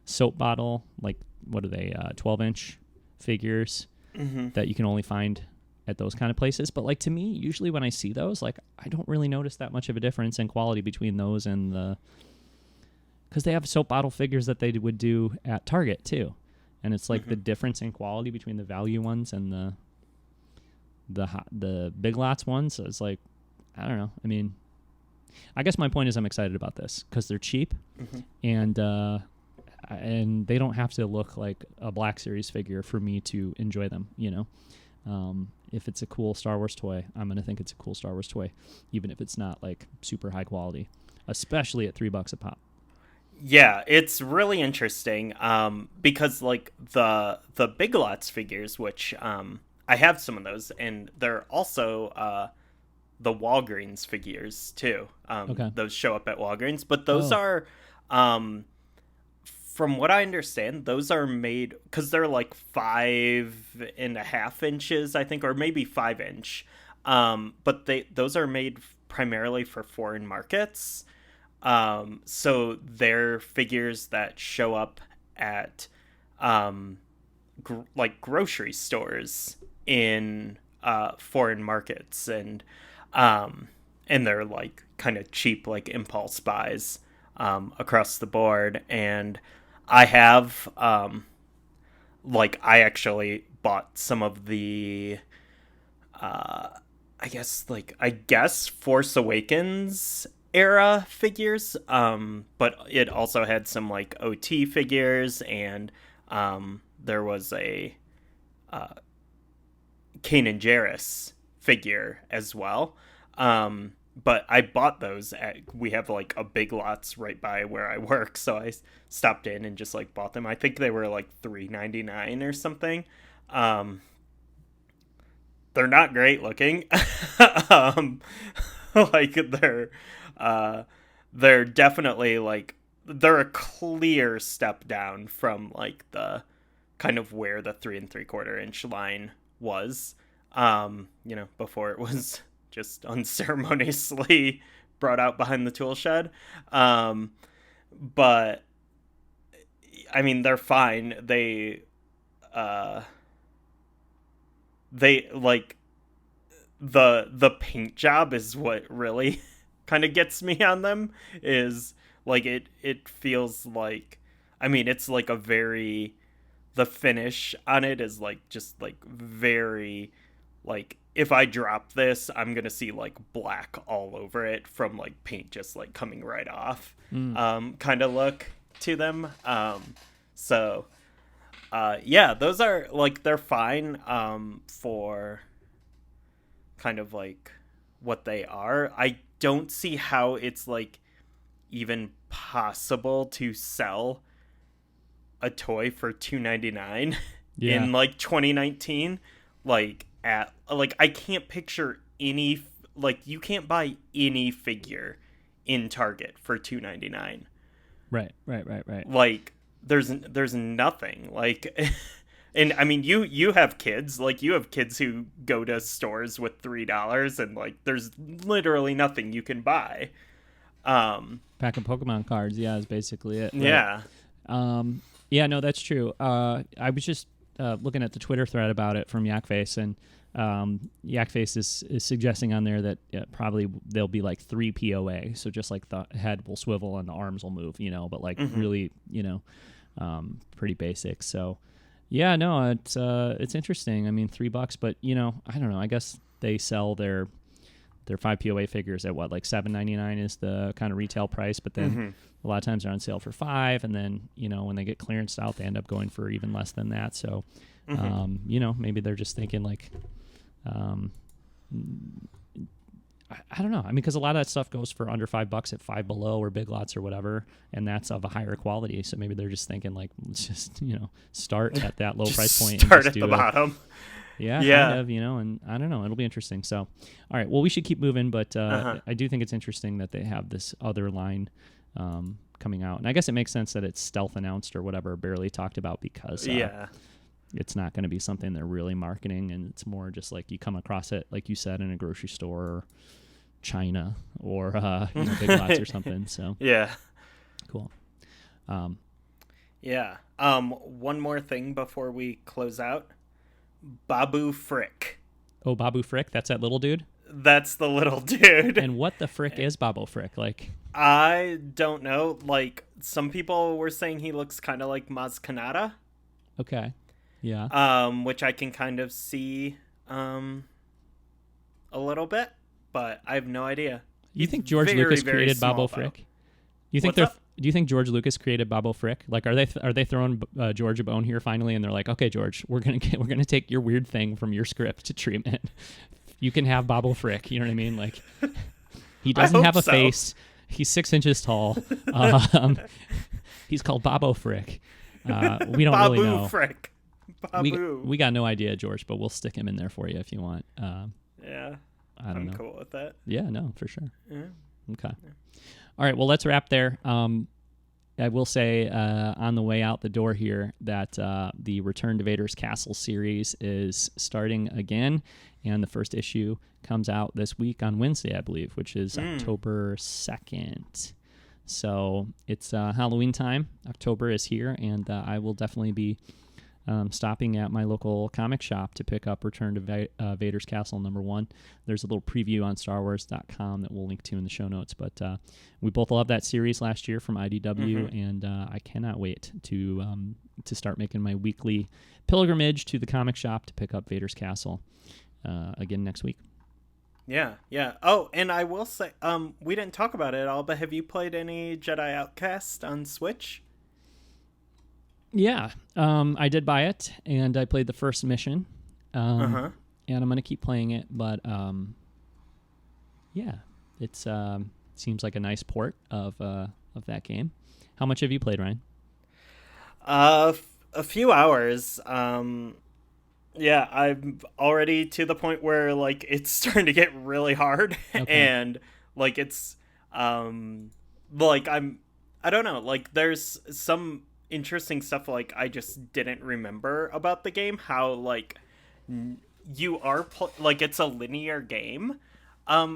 soap bottle, like, what are they, 12-inch figures that you can only find at those kind of places. But like, to me, usually when I see those, like, I don't really notice that much of a difference in quality between those and because they have soap bottle figures that they would do at Target too, and it's like the difference in quality between the value ones and the Big Lots ones. So it's like, I don't know. I mean, I guess my point is I'm excited about this because they're cheap, and they don't have to look like a Black Series figure for me to enjoy them, you know. If it's a cool Star Wars toy, I'm going to think it's a cool Star Wars toy, even if it's not like super high quality, especially at $3 a pop. Yeah, it's really interesting because like the Big Lots figures, which I have some of those, and they're also the Walgreens figures too. Those show up at Walgreens, but those are from what I understand, those are made because they're like 5.5 inches, I think, or maybe 5-inch. But those are made primarily for foreign markets. So they're figures that show up at like grocery stores in foreign markets, and they're like kind of cheap, like impulse buys across the board. And I have like I actually bought some of the I guess Force Awakens era figures, but it also had some like OT figures, and there was a Kanan Jarrus figure as well. But I bought those we have like a Big Lots right by where I work, so I stopped in and just like bought them. I think they were like $3.99 or something. They're not great looking. Like they're definitely like, they're a clear step down from like the kind of where the 3 3/4 inch line was, you know, before it was just unceremoniously brought out behind the tool shed. But I mean, they're fine. They like the paint job is what really kind of gets me on them. Is like it feels like, I mean, it's like a very, the finish on it is like just like very, like if I drop this, I'm gonna see like black all over it from like paint just like coming right off, kind of look to them. So yeah, those are like, they're fine for kind of like what they are. I don't see how it's like even possible to sell a toy for $2.99 in like 2019. Like at like, I can't picture any, like you can't buy any figure in Target for $2.99. Right. Like there's nothing. Like And I mean, you have kids, like you have kids who go to stores with $3 and like there's literally nothing you can buy. Pack of Pokemon cards, yeah, is basically it. Right? Yeah. Yeah, no, that's true. I was just looking at the Twitter thread about it from Yakface, and Yakface is suggesting on there that probably there'll be like 3 POA, so just like the head will swivel and the arms will move, but like really, pretty basic. So yeah, no, it's interesting. I mean, $3, but I don't know. I guess they sell their 5 POA figures at what, like $7.99 is the kind of retail price, but then a lot of times they're on sale for $5, and then when they get clearanced out, they end up going for even less than that. So maybe they're just thinking like I don't know. I mean, because a lot of that stuff goes for under $5 at Five Below or Big Lots or whatever, and that's of a higher quality. So maybe they're just thinking like, let's just start at that low price point. Start at the bottom. Yeah, kind of, and I don't know. It'll be interesting. So, all right. Well, we should keep moving, but I do think it's interesting that they have this other line coming out, and I guess it makes sense that it's stealth announced or whatever, barely talked about, because it's not going to be something they're really marketing, and it's more just like you come across it, like you said, in a grocery store or China or Big Lots or something. So yeah, cool. One more thing before we close out. Babu Frick. Oh, Babu Frick? That's that little dude? That's the little dude. And what the frick is Babu Frick? Like, I don't know. Like, some people were saying he looks kind of like Maz Kanata. Okay. Yeah. Which I can kind of see a little bit, but I have no idea. You think George Lucas created Babu Frick? Do you think George Lucas created Babu Frick? Like, are they throwing George a bone here finally? And they're like, okay, George, we're gonna take your weird thing from your script to treatment. You can have Babu Frick. You know what I mean? Like, he doesn't have a face. He's 6 inches tall. He's called Babu Frick. We don't really know. Babu Frick. Babu. We got no idea, George, but we'll stick him in there for you if you want. Yeah. I'm cool with that. Yeah, no, for sure. Yeah. Okay. Yeah. All right, well, let's wrap there. I will say on the way out the door here that the Return to Vader's Castle series is starting again, and the first issue comes out this week on Wednesday, I believe, which is October 2nd. So it's Halloween time. October is here, and I will definitely be stopping at my local comic shop to pick up Return to Vader's Castle #1. There's a little preview on StarWars.com that we'll link to in the show notes. But we both loved that series last year from IDW, and I cannot wait to start making my weekly pilgrimage to the comic shop to pick up Vader's Castle again next week. Yeah. Oh, and I will say, we didn't talk about it at all, but have you played any Jedi Outcast on Switch? Yeah, I did buy it, and I played the first mission, and I'm going to keep playing it, but yeah, it's seems like a nice port of that game. How much have you played, Ryan? A few hours. Yeah, I'm already to the point where, like, it's starting to get really hard, and, like, it's, like, I don't know, like, there's some interesting stuff like I just didn't remember about the game, how like you are like it's a linear game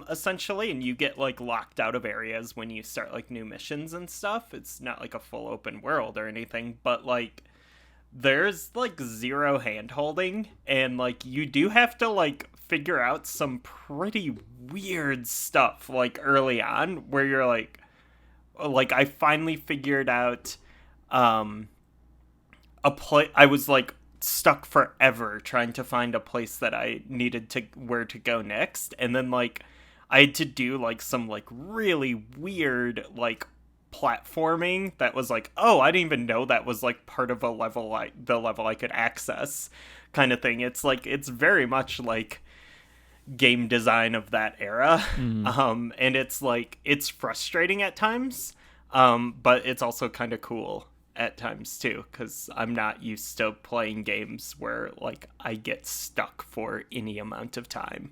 essentially, and you get like locked out of areas when you start like new missions and stuff. It's not like a full open world or anything, but like there's like zero hand holding, and like you do have to like figure out some pretty weird stuff like early on where you're like I finally figured out I was like stuck forever trying to find a place that I needed to where to go next, and then like I had to do like some like really weird like platforming that was like, oh, I didn't even know that was like part of the level I could access kind of thing. It's like it's very much like game design of that era. And it's like it's frustrating at times, but it's also kind of cool at times too, because I'm not used to playing games where like I get stuck for any amount of time.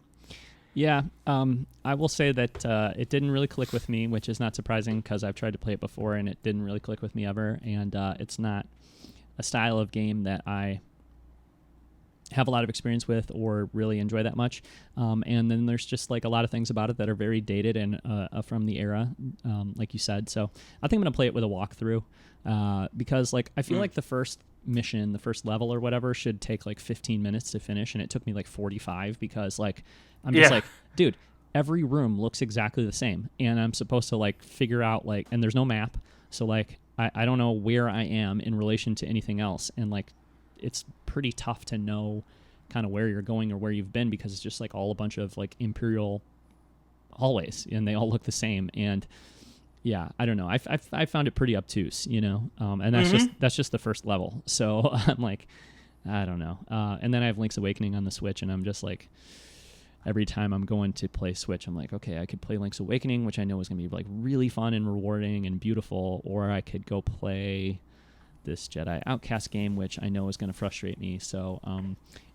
Yeah, I will say that it didn't really click with me, which is not surprising because I've tried to play it before and it didn't really click with me ever, and it's not a style of game that I have a lot of experience with or really enjoy that much. And then there's just like a lot of things about it that are very dated and from the era, like you said. So I think I'm going to play it with a walkthrough because like I feel like the first mission, the first level or whatever should take like 15 minutes to finish, and it took me like 45 because like I'm just like, dude, every room looks exactly the same, and I'm supposed to like figure out like, and there's no map, so like I don't know where I am in relation to anything else, and like it's pretty tough to know kind of where you're going or where you've been because it's just like all a bunch of like Imperial hallways, and they all look the same. And yeah, I don't know. I found it pretty obtuse, you know, and that's just the first level. So I'm like, I don't know. And then I have Link's Awakening on the Switch, and I'm just like, every time I'm going to play Switch, I'm like, okay, I could play Link's Awakening, which I know is going to be like really fun and rewarding and beautiful, or I could go play this Jedi Outcast game, which I know is going to frustrate me. So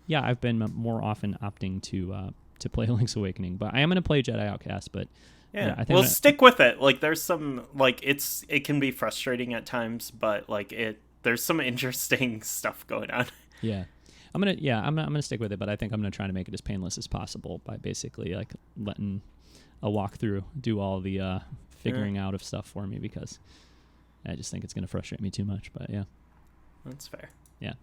yeah, I've been more often opting to play Link's Awakening, but I am going to play Jedi Outcast. But yeah, I think stick with it. Like there's some like it can be frustrating at times, but like there's some interesting stuff going on. Yeah. I'm gonna stick with it, but I think I'm gonna try to make it as painless as possible by basically like letting a walkthrough do all the figuring out of stuff for me, because I just think it's gonna frustrate me too much. But yeah, that's fair. Yeah.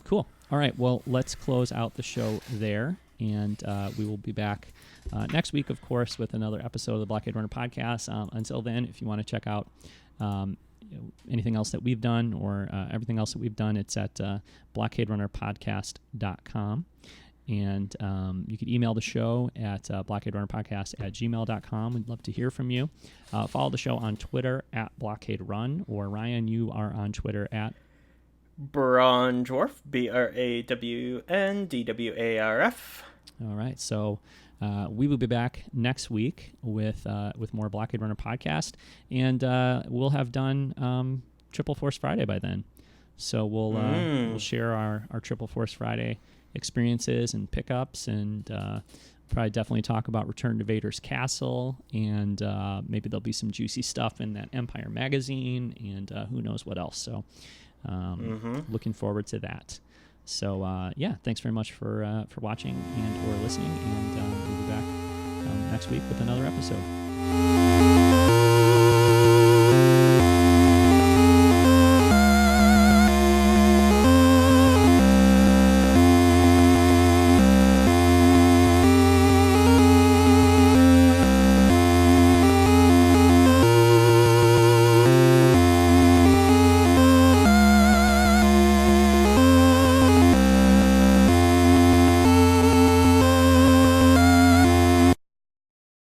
Cool. All right. Well, let's close out the show there, and we will be back next week, of course, with another episode of the Blockade Runner podcast. Until then, if you want to check out anything else that we've done or everything else that we've done, it's at blockaderunnerpodcast.com. And you can email the show at blockaderunnerpodcast@gmail.com. We'd love to hear from you. Follow the show on Twitter at Blockade Run, or Ryan, you are on Twitter at Brawn Dwarf, BRAWNDWARF. All right, so we will be back next week with more Blockade Runner podcast, and we'll have done Triple Force Friday by then. So we'll share our Triple Force Friday experiences and pickups, and probably definitely talk about Return to Vader's Castle, and maybe there'll be some juicy stuff in that Empire magazine, and who knows what else. So looking forward to that. So yeah, thanks very much for watching and or listening, and we'll be back next week with another episode.